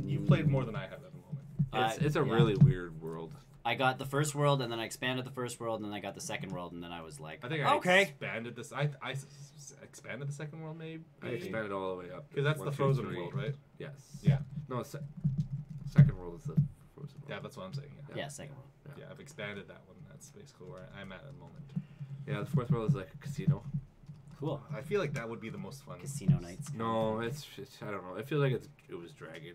You've played more than I have at the moment. It's a yeah. really weird world. I got the first world, and then I expanded the first world, and then I got the second world, and then I was like, I think I okay. expanded this. I expanded the second world, maybe. I expanded all the way up. Because that's 1, the 2, frozen 3. world, right? Yes. Yeah. No, second world is the frozen world. Yeah, that's what I'm saying. Yeah, second world. Yeah, I've expanded that one. That's basically where I'm at the moment. Yeah, the 4th world is like a casino. Cool. I feel like that would be the most fun. Casino nights. No, it's I don't know. I feel like it was dragging.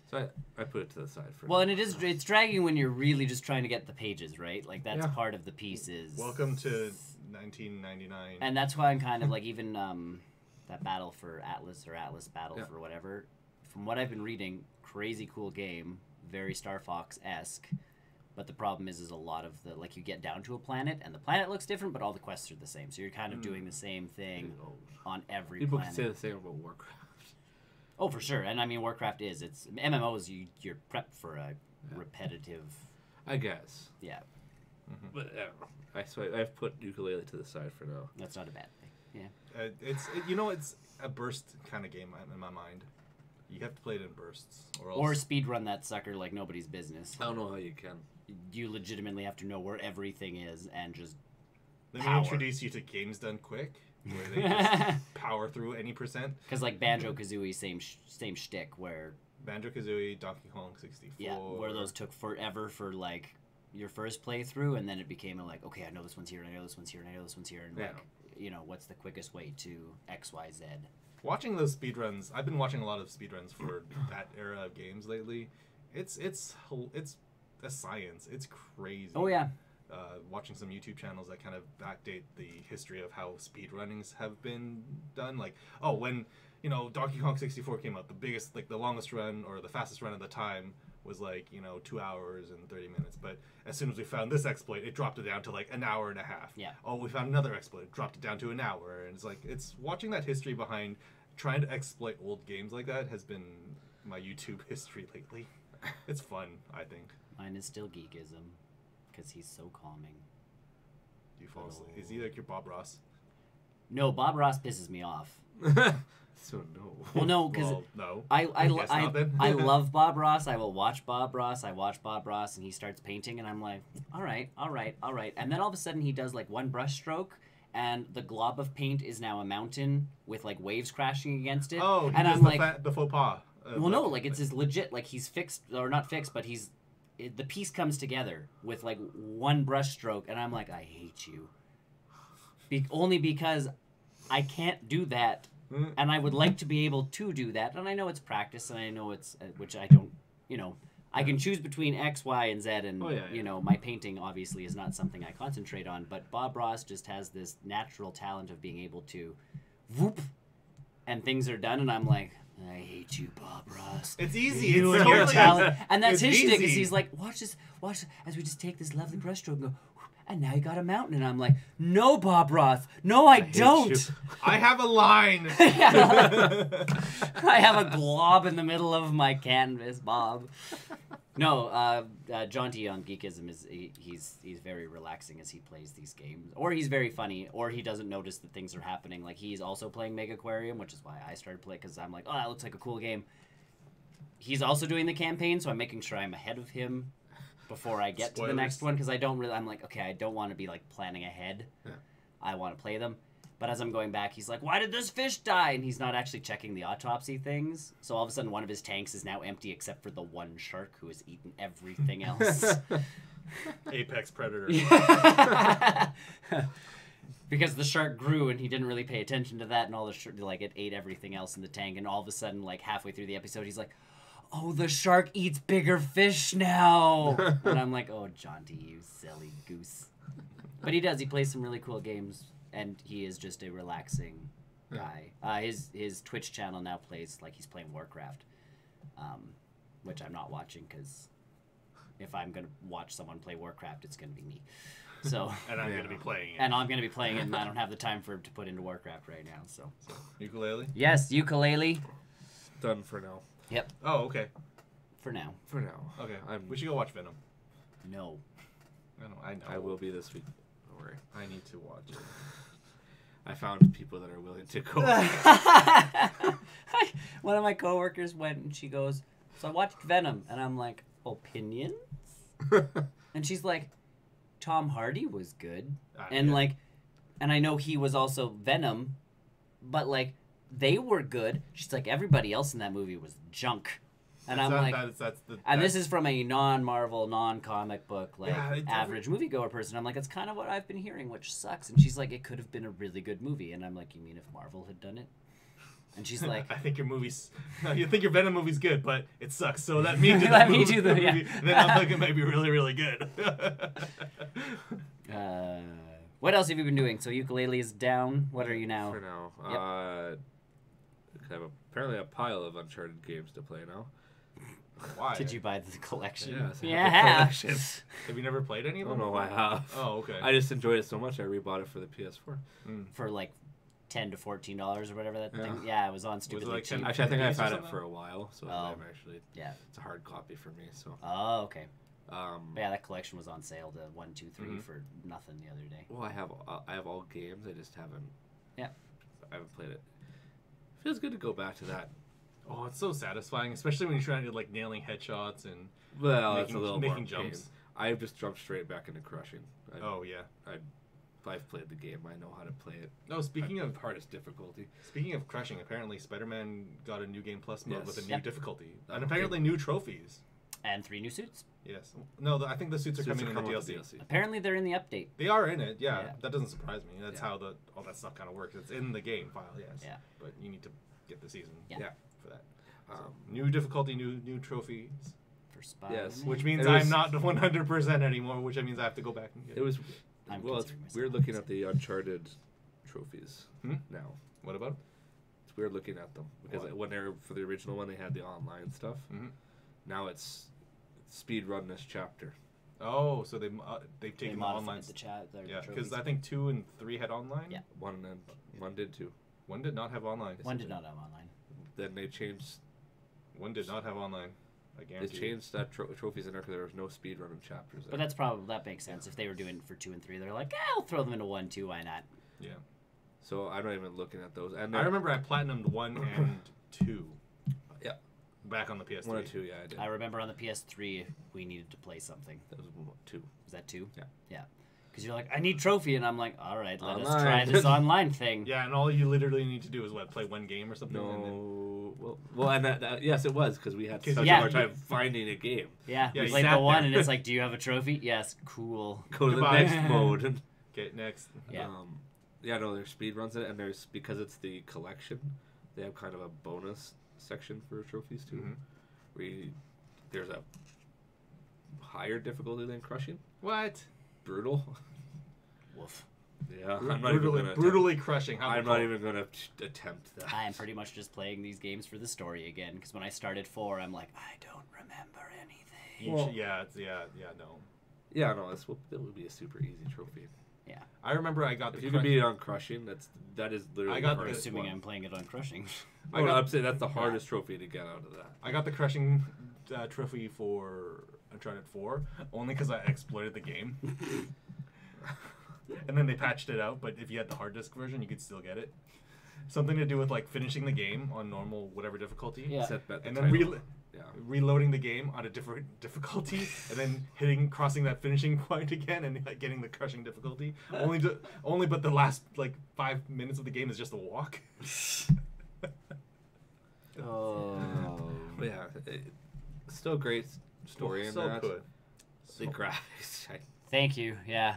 So I put it to the side for Well, and it's dragging when you're really just trying to get the pages, right? Like, that's Yeah. part of the pieces. Welcome to 1999. And that's why I'm kind of like, even that battle for Atlas, or Atlas Battle Yeah. for whatever, from what I've been reading, crazy cool game, very Star Fox-esque. But the problem is a lot of the, like, you get down to a planet, and the planet looks different, but all the quests are the same. So you're kind of doing the same thing on every People planet. can say the same about Warcraft. Oh, for sure. And I mean, Warcraft it's MMOs. You're prepped for a repetitive. I guess. Yeah, But I don't know. So I've put ukulele to the side for now. that's not a bad thing. Yeah. It's a burst kind of game in my mind. You have to play it in bursts, or else. Or speed run that sucker like nobody's business. I don't know how you can. You legitimately have to know where everything is and just. Let me power. introduce you to Games Done Quick, where they just power through any percent. Because like Banjo-Kazooie, same shtick where. Banjo-Kazooie, Donkey Kong 64. Yeah, where those took forever for like your first playthrough, and then it became like, okay, I know this one's here, and I know this one's here, and I know this one's here, and Yeah. like, what's the quickest way to X, Y, Z? Watching those speedruns, I've been watching a lot of speedruns for that era of games lately. It's a science. It's crazy. Oh yeah. Watching some YouTube channels that kind of backdate the history of how speedrunnings have been done. Like, when Donkey Kong 64 came out, the biggest, like the longest run or the fastest run at the time was like 2 hours and 30 minutes. But as soon as we found this exploit, it dropped it down to like an hour and a half. Yeah. Oh, we found another exploit, it dropped it down to an hour, and it's watching that history behind trying to exploit old games like that has been my YouTube history lately. It's fun, I think. Mine is still geekism, because he's so calming. Do you fall asleep? Is he like your Bob Ross? No, Bob Ross pisses me off. So no. Well, no, because Well, no. I Guess not, then. I love Bob Ross. I will watch Bob Ross. I watch Bob Ross, and he starts painting, and I'm like, all right. And then all of a sudden, he does like one brush stroke, and the glob of paint is now a mountain with like waves crashing against it. Oh, and I'm the like, the faux pas. well, no, like it's legit. Like he's fixed or not fixed, but the piece comes together with like one brush stroke, and I'm like, I hate you. Only because I can't do that, and I would like to be able to do that, and I know it's practice, and I know it's which I don't, I can choose between X, Y, and Z, and my painting obviously is not something I concentrate on, but Bob Ross just has this natural talent of being able to, whoop, and things are done, and I'm like, I hate you, Bob Ross. It's easy. You It's and your totally talent, and that's it's his shtick. Is easy. he's like, watch this, as we just take this lovely brushstroke and go, whoop, and now you got a mountain, and I'm like, no, Bob Ross, no, I don't. you. I have a line. I have a glob in the middle of my canvas, Bob. No, John T on Geekism he's very relaxing as he plays these games, or he's very funny, or he doesn't notice that things are happening. Like he's also playing Mega Aquarium, which is why I started playing, because I'm like, oh, that looks like a cool game. He's also doing the campaign, so I'm making sure I'm ahead of him before I get to the next one, because I'm like, okay, I don't want to be like planning ahead. Yeah. I want to play them. But as I'm going back, he's like, "Why did this fish die?" And he's not actually checking the autopsy things. So all of a sudden, one of his tanks is now empty except for the one shark who has eaten everything else. Apex predator. Because the shark grew and he didn't really pay attention to that, and all the like it ate everything else in the tank. And all of a sudden, like halfway through the episode, he's like, "Oh, the shark eats bigger fish now." And I'm like, "Oh, Jaunty, you silly goose." But he does. He plays some really cool games, and he is just a relaxing guy. His Twitch channel now plays like he's playing Warcraft, which I'm not watching because if I'm gonna watch someone play Warcraft, it's gonna be me. So And I'm gonna be playing it. and I'm gonna be playing it, and I don't have the time to put into Warcraft right now. So Ukulele? yes, ukulele. Done for now. Yep, Oh, okay. for now. For now. Okay. I'm- We should go watch Venom. No. I know. I will be this week. Don't worry. I need to watch it. I found people that are willing to go. One of my coworkers went and she goes, "So I watched Venom," and I'm like, "Opinions?" And she's like, "Tom Hardy was good," and Yeah. like, and I know he was also Venom, but like they were good. She's like, everybody else in that movie was junk, and I'm like, and this is from a non-Marvel, non-comic book, like average moviegoer person. I'm like, it's kind of what I've been hearing, which sucks. And she's like, it could have been a really good movie, and I'm like, you mean if Marvel had done it? And she's like, I think your movie's. No, you think your Venom movie's good, but it sucks. So that means Let me do the- movie, then I'm thinking it might be really, really good. what else have you been doing? So ukulele is down. What are you now? For now. Yep. I have apparently a pile of Uncharted games to play now. Why? Did you buy the collection? Yes, I have the Yeah. collection. Have you never played any I of don't them? know. I have. Oh, okay. I just enjoyed it so much. I rebought it for the PS4. For like $10 to $14 or whatever that Yeah. thing. Yeah, it was on stupidly like cheap. 10 Actually, I think I've Or had it something? for a while, so Oh. I'm actually. Yeah. It's a hard copy for me. So. Oh, okay. But Yeah, that collection was on sale to 1, 2, 3 Mhm. for nothing the other day. Well, I have all games. I just haven't. Yeah. I haven't played it. Feels good to go back to that. Oh, it's so satisfying, especially when you're trying to like nailing headshots and Well, it's a making, little making more jumps. pain. I've just jumped straight back into crushing. Oh yeah. I've played the game. I know how to play it. No, speaking of hardest difficulty. Speaking of crushing, apparently Spider-Man got a new Game Plus mode with a new Yep. difficulty, Oh, and apparently new trophies. And 3 new suits. Yes. No, I think the suits are coming in the with DLC. Apparently they're in the update. They are in it. Yeah, Yeah. that doesn't surprise me. That's Yeah. how all that stuff kind of works. It's in the game file. Yes. Yeah. But you need to get the season. Yeah. For that. New difficulty, new trophies, For Spider-Man. Yes, which means It was- I'm not 100% anymore. Which means I have to go back and get It was. I'm Well, it's considering myself weird looking at the Uncharted trophies Hmm? now. What about it? It's weird looking at them because Why? when they're for the original one, they had the online stuff. Mhm. Now it's speed run this chapter. Oh, so they've They taken the modified online. the chat. Yeah, because I think 2 and 3 had online. Yeah. One did too. One did not have online. One did not have online. Then they changed. One did not have online. I They guarantee. changed that trophies in there because there was no speed running chapters. But that makes sense. If they were doing it for 2 and 3, they're like, I'll throw them into 1, 2, why not? Yeah. So I'm not even looking at those. And I remember I platinumed 1 and 2. Yeah. Back on the PS3. 1 and 2. Yeah, I did. I remember on the PS3, we needed to play something. That was 2. Was that 2? Yeah. Yeah. Because you're like, I need trophy, and I'm like, all right, let us Online. try this online thing. Yeah, and all you literally need to do is play one game or something. And then, No. Well, and that yes, it was because we had 'Cause such yeah. a hard time finding a game. Yeah, Yeah, we you played sat the one, there. and it's like, do you have a trophy? Yes, cool. Go to Goodbye. the next mode. okay, next. Yeah. Yeah, no, there's speed runs in it, and there's because it's the collection, they have kind of a bonus section for trophies too. Mhm. There's a higher difficulty than crushing. What? Brutal. Woof. Yeah, I'm not even gonna brutally crushing. How I'm about- not even gonna attempt that. I am pretty much just playing these games for the story again, because when I started 4, I'm like, I don't remember anything. You Well- should- yeah, no. Yeah, no, that would be a super easy trophy. I remember I got If the you can beat it on crushing, that is literally I got the the- hardest Assuming one. I'm playing it on Crushing. I Well, got- I'm saying that's the hardest trophy to get out of that. I got the crushing trophy for Uncharted 4 only because I exploited the game. And then they patched it out, but if you had the hard disk version, you could still get it. Something to do with like finishing the game on normal whatever difficulty. Yeah. Set bet the And then title. reloading the game on a different difficulty, and then crossing that finishing point again, and like, getting the crushing difficulty. But the last like 5 minutes of the game is just a walk. Oh. But yeah, still great story in so that. good. The graphics. Thank you. Yeah.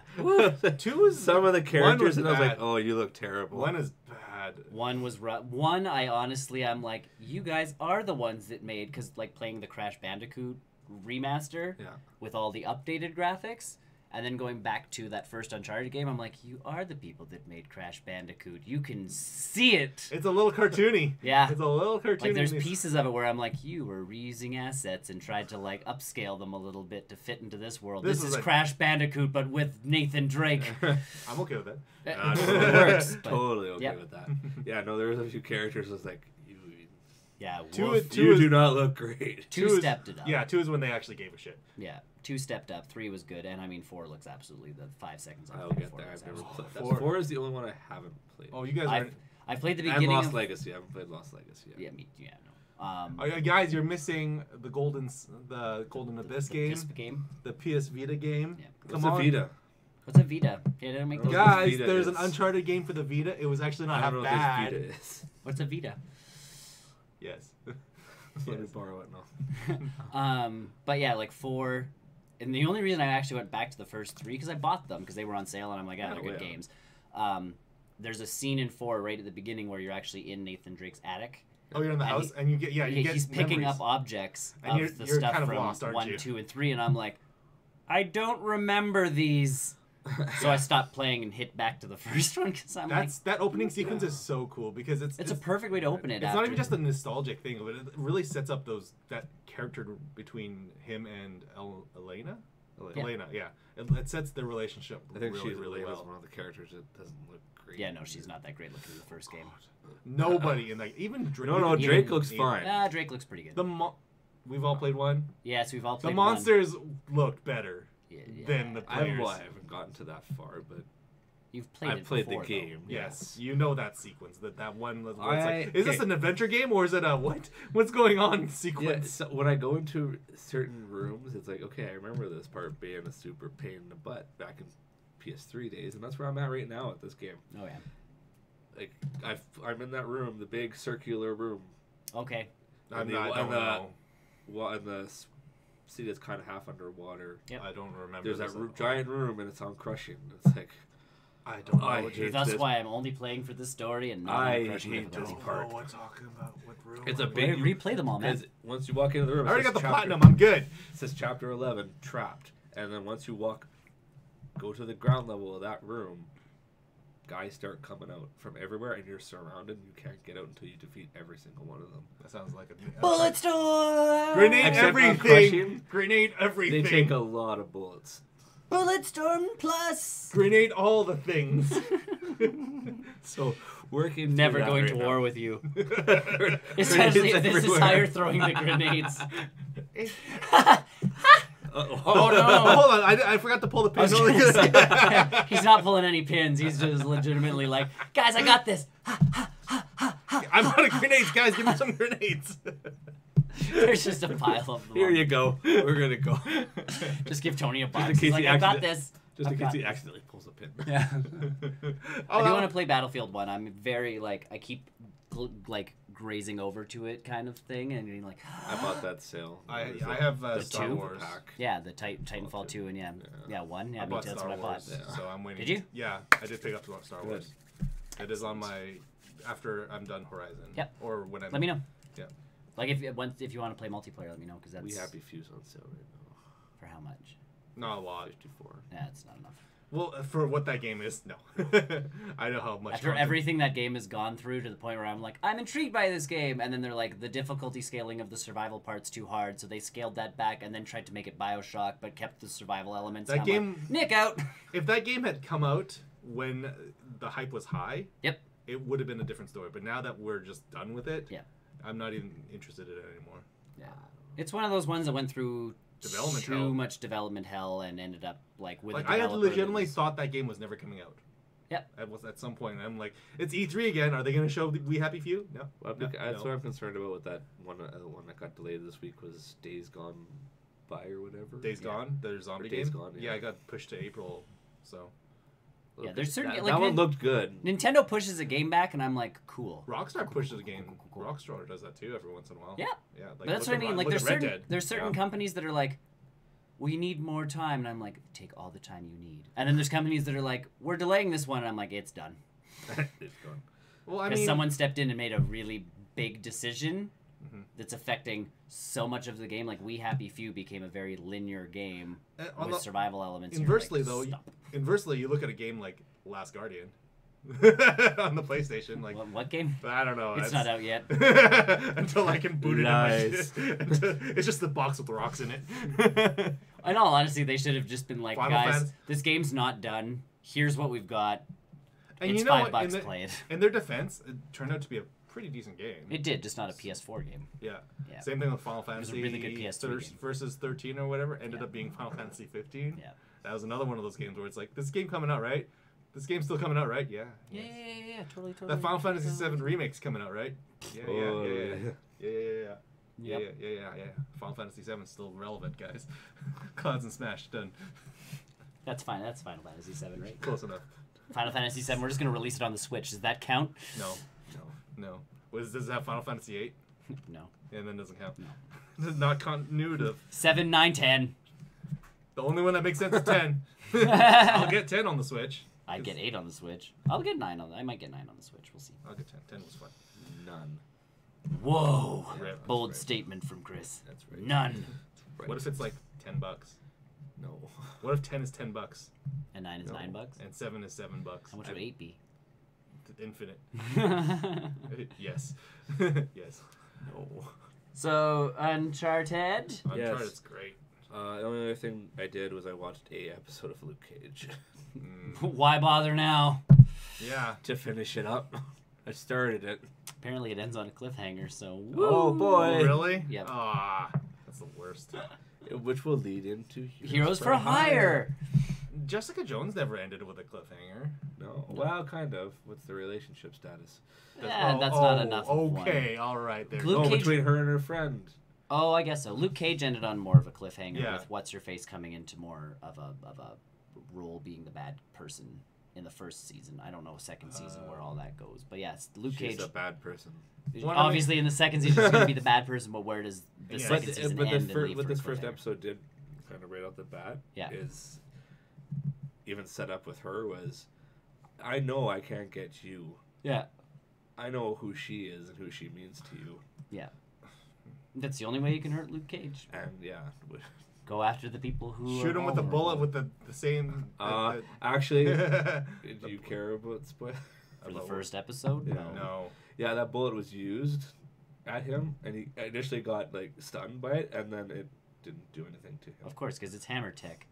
Two is Some of the characters, and I was bad. like, oh, you look terrible. One is bad. One was one. I'm like, you guys are the ones that made, because like playing the Crash Bandicoot remaster with all the updated graphics, and then going back to that first Uncharted game, I'm like, you are the people that made Crash Bandicoot. You can see it. It's a little cartoony. Yeah. It's a little cartoony. Like there's pieces of it where I'm like, you were reusing assets and tried to like upscale them a little bit to fit into this world. This is like Crash Bandicoot, but with Nathan Drake. I'm okay with that. It works. But, Totally okay with that. Yeah, no, there was a few characters I was like, yeah, you do not look great. Two stepped it up. Yeah, 2 is when they actually gave a shit. Yeah, 2 stepped up. 3 was good, and I mean 4 looks absolutely the 5 seconds. I'll get there. I've never played. 4. 4 is the only one I haven't played. Oh, you guys are. I played the And beginning. Lost of... Legacy. I haven't played Lost Legacy yet. Yeah, no. Oh, yeah, guys, you're missing the Golden Abyss game, PSP game. the PS Vita game. Yeah. What's a Vita? What's a Vita? Yeah, don't make those. Guys, Vita there's is. an Uncharted game for the Vita. It was actually not I half don't know bad. what this Vita is. What's a Vita? Yes. Let me borrow it now. But yeah, like 4, and the only reason I actually went back to the first 3 because I bought them because they were on sale, and I'm like, they're good games. There's a scene in 4 right at the beginning where you're actually in Nathan Drake's attic. Oh, you're in the house, and you get he's picking memories. up objects And of the you're stuff kind of from lost, aren't 1, you? 2, and 3, and I'm like, I don't remember these. So I stopped playing and hit back to the first one because I'm that opening sequence is so cool because it's a perfect way to open it. It's not even just a nostalgic thing, but it really sets up that character between him and Elena. Elena, yeah. It sets their relationship. I think really, she's really well. one of the characters that doesn't look great. Yeah, no, she's not that great looking in the first game. Nobody in even Drake. No, Drake looks fine. Drake looks pretty good. We've all played one. Yes, we've all played The monsters looked better than the I players. haven't gotten to that far, but You've played I've it played before, the game. though. Yes, you know that sequence. That one. Where it's I- like, is this okay. an adventure game or is it a what? What's going on yeah. sequence? So when I go into certain rooms, it's like, okay, I remember this part being a super pain in the butt back in PS3 days, and that's where I'm at right now at this game. Oh yeah. Like I'm in that room, the big circular room. Okay. I don't know. And the city that's kind of half underwater. Yep. I don't remember. There's this that at all. giant room, and it's on Crushing. It's like I don't know. I what hate That's this. why I'm only playing for this story and not I on Crushing hate difficulty. this part. what talking about? What room? It's a am I big in? Replay them all, man. Because once you walk into the room, I already it got says the chapter- platinum. I'm good. It says chapter 11, trapped, and then once you go to the ground level of that room, guys start coming out from everywhere, and you're surrounded. And you can't get out until you defeat every single one of them. That sounds like a Bullet Storm! Grenade Except on everything. Crushing, Grenade everything. They take a lot of bullets. Bullet Storm Plus! Grenade all the things. So working Never through that going right to now. war with you. Grenades Essentially, this is everywhere. how you're throwing the grenades. Uh-oh. Oh no! Hold on, I forgot to pull the I was pin. gonna say, he's not pulling any pins. He's just legitimately like, guys, I got this. I'm out of grenades, guys. Give me some grenades. There's just a pile of them. Here you go. We're gonna go. Just give Tony a in box. case He's like, he I got accident- this. Just in I've case got he this. accidentally pulls a pin. Yeah. Oh, I do no. want to play Battlefield 1. I'm very, like, I keep, like, grazing over to it kind of thing. And being like, I bought that sale. I It was have the Star two Wars. pack. yeah, the Titanfall 2 and, yeah, 1. Yeah, I me bought too. That's Star what I bought. Wars, so I'm waiting. Did you? Yeah, I did pick up Star Wars. It is on my after I'm done Horizon. Yep. Or when I'm. Let me know. Yeah. Like, if you want to play multiplayer, let me know, because that's... We Happy Fuse on sale right now. For how much? Not a lot. 54. Yeah, it's not enough. Well, for what that game is, no. I know how much. After content- everything that game has gone through to the point where I'm like, I'm intrigued by this game, and then they're like, the difficulty scaling of the survival part's too hard, so they scaled that back and then tried to make it BioShock, but kept the survival elements. That I'm game- like, Nick out. If that game had come out when the hype was high, Yep. it would have been a different story. But now that we're just done with it, Yeah. I'm not even interested in it anymore. Yeah. It's one of those ones that went through Development too hell. much development hell and ended up like with. Like a I had developer that legitimately was- thought that game was never coming out. Yep. At some point, and I'm like, it's E3 again. Are they going to show We Happy Few? No. Well, No, that's no. what I'm concerned about with that one. The one that got delayed this week was Days Gone By or whatever. Days Gone, their zombie Days game. Gone, Yeah, yeah. I got pushed to April, so. Yeah, there's certain that, like that one looked good. Nintendo pushes a game back, and I'm like, cool. Rockstar pushes the game. Cool. Rockstar does that too every once in a while. Yeah. Yeah. Like, But that's look what I at mean. Like, look there's at Red certain Dead. companies that are like, we need more time, and I'm like, take all the time you need. And then there's companies that are like, we're delaying this one, and I'm like, it's done. It's gone. Well, I Because mean, someone stepped in and made a really big decision Mhm. that's affecting so much of the game. Like, We Happy Few became a very linear game on with the- survival elements. and inversely, you're like, though, stop. inversely, you look at a game like Last Guardian on the PlayStation. Like, What game? I don't know. It's not out yet. Until I can boot it Nice. in my... It's just the box with the rocks in it. In all honesty, they should have just been like, Final guys, Fantasy- this game's not done. Here's what we've got. And It's you know $5 what? play it. In their defense, it turned out to be a pretty decent game. It did, just not a PS4 game. Yeah. Yeah. Same thing with Final was a Fantasy really good PS3 game. versus 13 or whatever. Ended Yeah. up being Final Fantasy 15. Yeah. That was another one of those games where it's like, this game coming out, right? This game's still coming out, right? Yeah. Yeah, yes. totally. That Final Fantasy 7 remake's coming out, right? Yeah, yeah, Oh, yeah, yeah. yeah. Yeah. Yep. Yeah. Final Fantasy 7's still relevant, guys. Clouds and Smash, done. That's fine. That's Final Fantasy 7, right? Close enough. Final Fantasy 7. We're just gonna release it on the Switch. Does that count? No. Does it have Final Fantasy 8? No. Yeah, then it doesn't count. No. This is not continuative. 7, 9, 10. The only one that makes sense is 10. I'll get 10 on the Switch. I'd get 8 on the Switch. I'll get 9 on. I might get 9 on the Switch. We'll see. I'll get 10. 10 was fun. None. Whoa! Rip. Bold That's right. statement from Chris. That's right. None. Right. What if it's like $10? No. What if 10 is $10 And 9 is No. $9. and 7 is $7? How much would 8 be? Infinite. Yes. Yes. No. So Uncharted. Uncharted's great. The only other thing I did was I watched a episode of Luke Cage Why bother now? Yeah. to finish it up. I started it. Apparently it ends on a cliffhanger. So Oh, boy. Really? Yep. Ah, that's the worst. Which will lead into Heroes for Hire. Jessica Jones never ended with a cliffhanger. No. Well, kind of. What's the relationship status? Yeah, that's not enough. Of Okay, all right. There. Luke Oh, Cage- between her and her friend. Oh, I guess so. Luke Cage ended on more of a cliffhanger Yeah. with what's her face coming into more of a role being the bad person in the first season. I don't know second season where all that goes, but yes, Luke She's Cage. a bad person. Obviously, in the second season, she's going to be the bad person. But where does the Yeah. second season end and leave what for a this first cliffhanger? episode did, kind of right off the bat, Yeah. is even set up with her was, I know I can't get you. Yeah, I know who she is and who she means to you. yeah. That's the only way you can hurt Luke Cage. And yeah, Go after the people who Shoot are him with a bullet vulnerable. with the same. actually, do you care about spoil? For the first episode. Yeah. No. Yeah, that bullet was used at him, and he initially got like stunned by it, and then it didn't do anything to him. Of course, because it's hammer tech.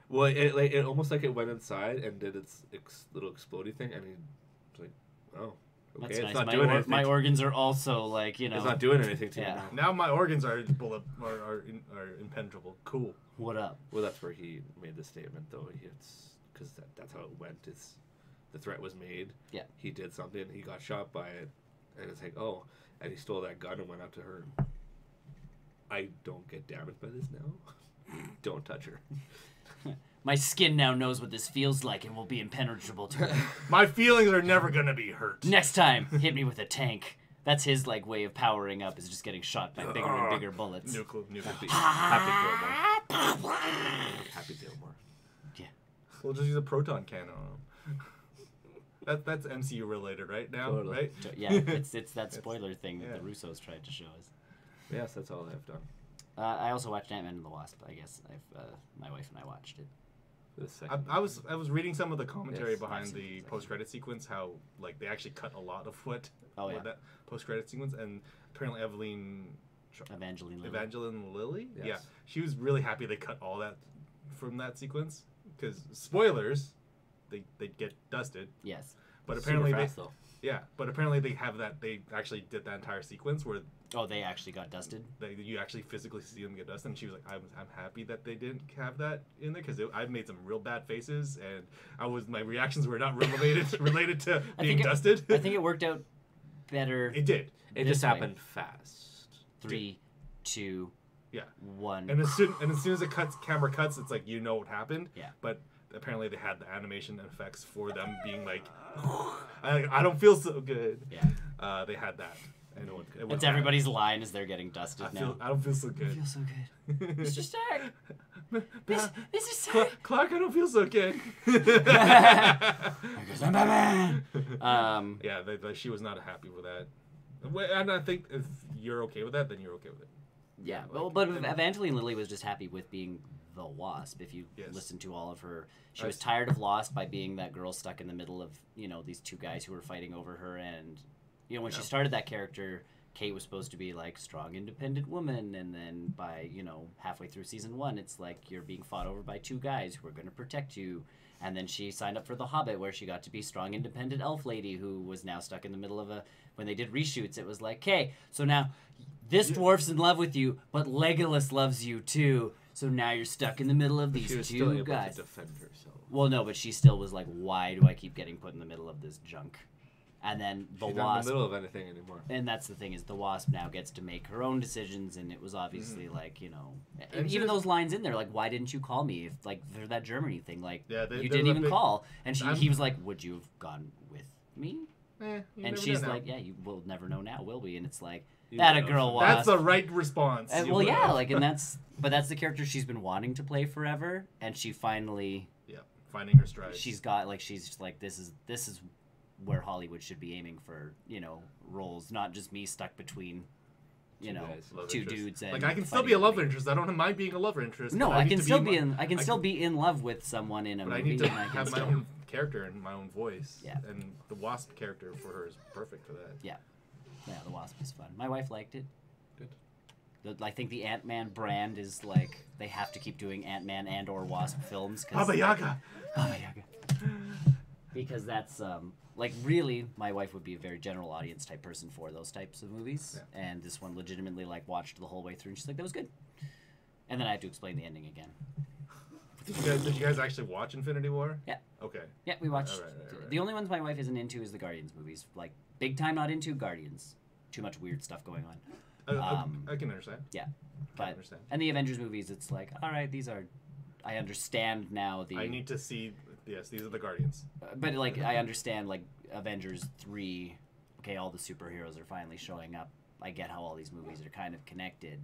Well, it almost like it went inside and did its little explodey thing, and he was like, "Oh, okay, That's it's nice. not My, doing anything. my organs are also like It's not doing anything to Yeah. me now." Now my organs are are impenetrable. Cool. What up? Well, that's where he made the statement, though. It's because that's how it went. It's the threat was made. Yeah. He did something. He got shot by it, and it's like, oh, and he stole that gun and went up to her. I don't get damaged by this now. Don't touch her. My skin now knows what this feels like and will be impenetrable to it. My feelings are never gonna be hurt. Next time, hit me with a tank. That's his like way of powering up, is just getting shot by bigger and bigger bullets. Nuclear. Happy Gilmore. Happy Gilmore. We'll just use a proton cannon on him. That's MCU related, right now, Totally. right? Yeah, it's that spoiler thing that yeah. the Russos tried to show us. Yes, that's all I've done. I also watched Ant-Man and the Wasp. I guess my wife and I watched it. The second. I was reading some of the commentary Yes, behind I've seen the it. post credit sequence. How like they actually cut a lot of what Oh, yeah. that post credit sequence, and apparently Evangeline Lilly. Evangeline Lilly, Yes. yeah, she was really happy they cut all that from that sequence because spoilers, they get dusted, Yes. but Super apparently fast, though. Yeah, but apparently they have that. They actually did that entire sequence where Oh, they actually got dusted. you actually physically see them get dusted. And she was like, "I'm happy that they didn't have that in there because I made some real bad faces, and my reactions were not related to being dusted." I think it worked out better. It did. It just happened fast. 3, 2, Yeah. 1. And as soon as the camera cuts, it's like you know what happened. Yeah. But apparently they had the animation effects for them being like, I don't feel so good. Yeah. They had that. And It's everybody's line as they're getting dusted now. I don't feel so good. I feel so good. Mr. Stark. Mr. Stark. Clark, I don't feel so good. Because I'm Batman. Yeah, she was not happy with that. And I think if you're okay with that, then you're okay with it. Yeah, well, but Evangeline Lilly was just happy with being the Wasp. If you listen to all of her, she was tired of Lost by being that girl stuck in the middle of, these two guys who were fighting over her. And, when she started that character, Kate was supposed to be like strong, independent woman. And then by, halfway through season 1, it's like you're being fought over by two guys who are going to protect you. And then she signed up for The Hobbit, where she got to be strong, independent elf lady who was now stuck in the middle of when they did reshoots, it was like, okay, so now this dwarf's in love with you, but Legolas loves you too. So now you're stuck in the middle of these two guys. To defend herself. Well, no, but she still was like, why do I keep getting put in the middle of this junk? And then the She's Wasp. not in the middle of anything anymore. And that's the thing, is the Wasp now gets to make her own decisions, and it was obviously like, And even those lines in there, like, why didn't you call me? If like for that Germany thing, like, Yeah, you didn't even call. And he was like, would you have gone with me? And she's like, yeah, you will never know now, will we? And it's like, that a girl Wasp. That's the right response. Well, yeah, like, and that's the character she's been wanting to play forever, and she finally, finding her stride. she's got, like, she's just like, this is where Hollywood should be aiming for, roles, not just me stuck between, two dudes. And like, I can still be a love interest. I don't mind being a love interest. No, I can still be in love with someone in a movie. But I need to have my own character and my own voice. Yeah. And the Wasp character for her is perfect for that. Yeah. Yeah, the Wasp is fun. My wife liked it. Good. I think the Ant-Man brand is like, they have to keep doing Ant-Man and or Wasp films. Baba Yaga. Baba Yaga. Because that's, like, really, my wife would be a very general audience type person for those types of movies. Yeah. And this one legitimately, like, watched the whole way through, and she's like, that was good. And then I had to explain the ending again. Did you guys actually watch Infinity War? Yeah. Okay. Yeah, we watched. Right. The only ones my wife isn't into is the Guardians movies. Like, big time not into Guardians. Too much weird stuff going on. I can understand. Yeah. And the Avengers movies, it's like, all right, these are... I understand now the... I need to see... Yes, these are the Guardians. But, like, I understand, like, Avengers 3, okay, all the superheroes are finally showing up. I get how all these movies are kind of connected.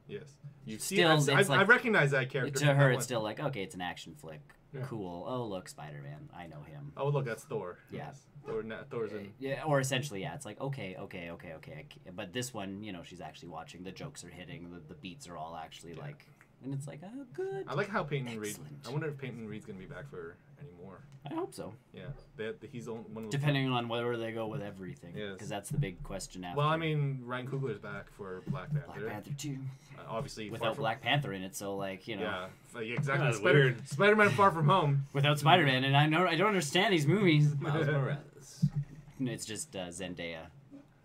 Yes. I recognize that character. To her, it's still like, okay, it's an action flick. Yeah. Cool. Oh, look, Spider-Man. I know him. Oh, look, that's Thor. Yeah. Yes. Thor's in. Yeah, or essentially, yeah. It's like, okay. But this one, she's actually watching. The jokes are hitting. The beats are all actually, like... And it's like, oh, good. I like how Peyton Reed... I wonder if Peyton Reed's going to be back for anymore. I hope so. Yeah. He's one of those... Depending on whether they go with everything. Yes. Because that's the big question after. Well, I mean, Ryan Coogler's back for Black Panther. Black Panther 2. Obviously... Without Black Panther in it, so, like, Yeah, exactly. Spider-Man Far From Home. Without Spider-Man, and I don't understand these movies. Miles Morales. It's just Zendaya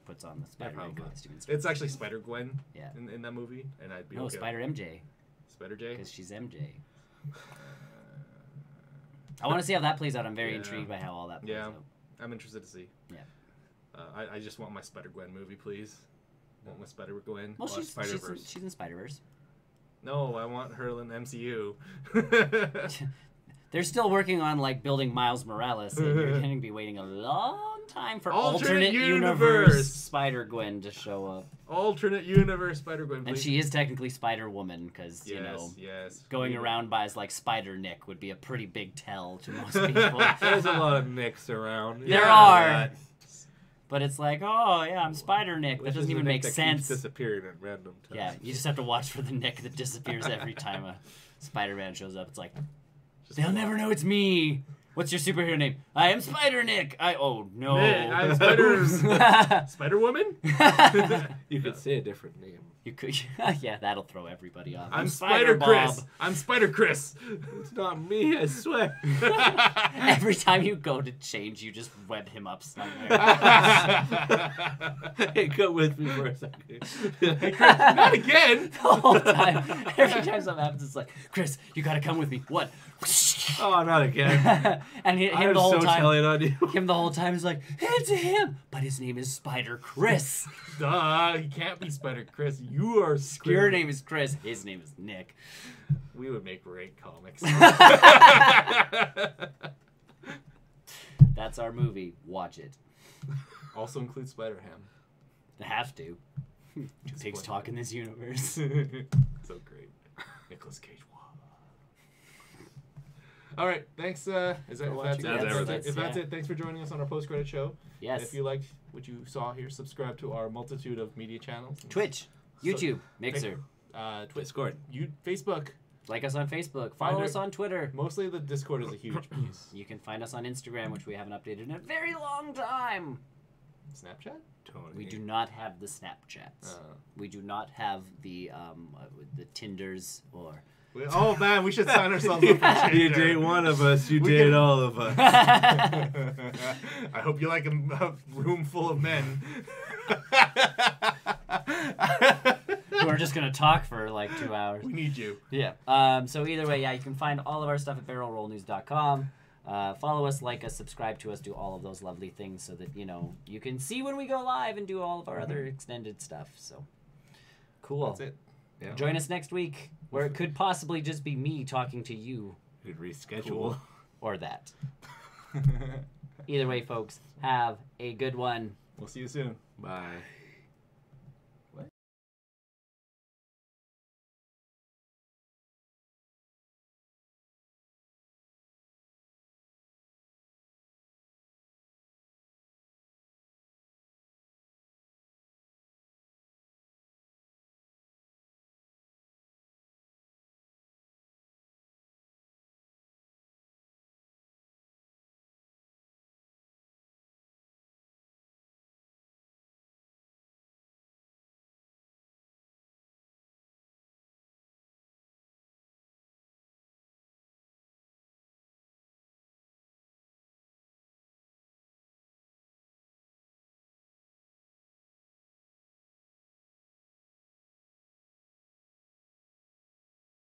puts on the Spider-Man costume. It's actually Spider-Gwen yeah. in that movie, and I'd be okay. Spider-MJ. Spider-J? Because she's MJ. I want to see how that plays out. I'm very intrigued by how all that plays out. I'm interested to see. Yeah. I just want my Spider-Gwen movie, please. I want my Spider-Gwen. Well, she's in Spider-Verse. No, I want her in MCU. They're still working on, like, building Miles Morales, and you're going to be waiting a long time for alternate universe Spider-Gwen to show up. Alternate universe Spider-Gwen, please. And she is technically Spider-Woman, because, going around as, like, Spider-Nick would be a pretty big tell to most people. There's a lot of Nicks around. There are. But it's like, oh, yeah, I'm Spider-Nick. That doesn't even make sense. Keeps disappearing at random times. Yeah, you just have to watch for the Nick that disappears every time a Spider-Man shows up. It's like... They'll never know it's me. What's your superhero name? I am Spider-Nick. Oh, no. I'm Spider-Woman? You could say a different name. You could, yeah, that'll throw everybody off. I'm Spider Chris. I'm Spider Chris. It's not me, I swear. Every time you go to change, you just web him up somewhere. Hey, come with me for a second. Hey, Chris, not again. The whole time. Every time something happens, it's like, Chris, you gotta come with me. What? Oh, not again. And him I'm the whole so time. telling on you. Him the whole time is like, it's him, but his name is Spider Chris. Duh, he can't be Spider Chris. You are Your name is Chris. His name is Nick. We would make great comics. That's our movie. Watch it. Also includes Spider Ham. They have to. Pigs talk in this universe. So great. Nicolas Cage. All right, thanks. If that's it, thanks for joining us on our post-credit show. Yes. If you liked what you saw here, subscribe to our multitude of media channels. Twitch, YouTube, Mixer, Discord, Facebook. like us on Facebook, follow us on Twitter. Mostly the Discord is a huge piece. You can find us on Instagram, which we haven't updated in a very long time. Snapchat? Tony. We do not have the Snapchats. We do not have the Tinders or... Oh man, we should sign ourselves up for You Tinder. date one of us, you date all of us. I hope you like a room full of men. We're just going to talk for like 2 hours. We need you. Yeah. So either way, yeah, you can find all of our stuff at barrelrollnews.com. Follow us, like us, subscribe to us, do all of those lovely things so that, you know, you can see when we go live and do all of our other extended stuff. So, cool. That's it. Yeah. Join us next week, where it could possibly just be me talking to you. We'd reschedule. Cool. Or that. Either way, folks, have a good one. We'll see you soon. Bye.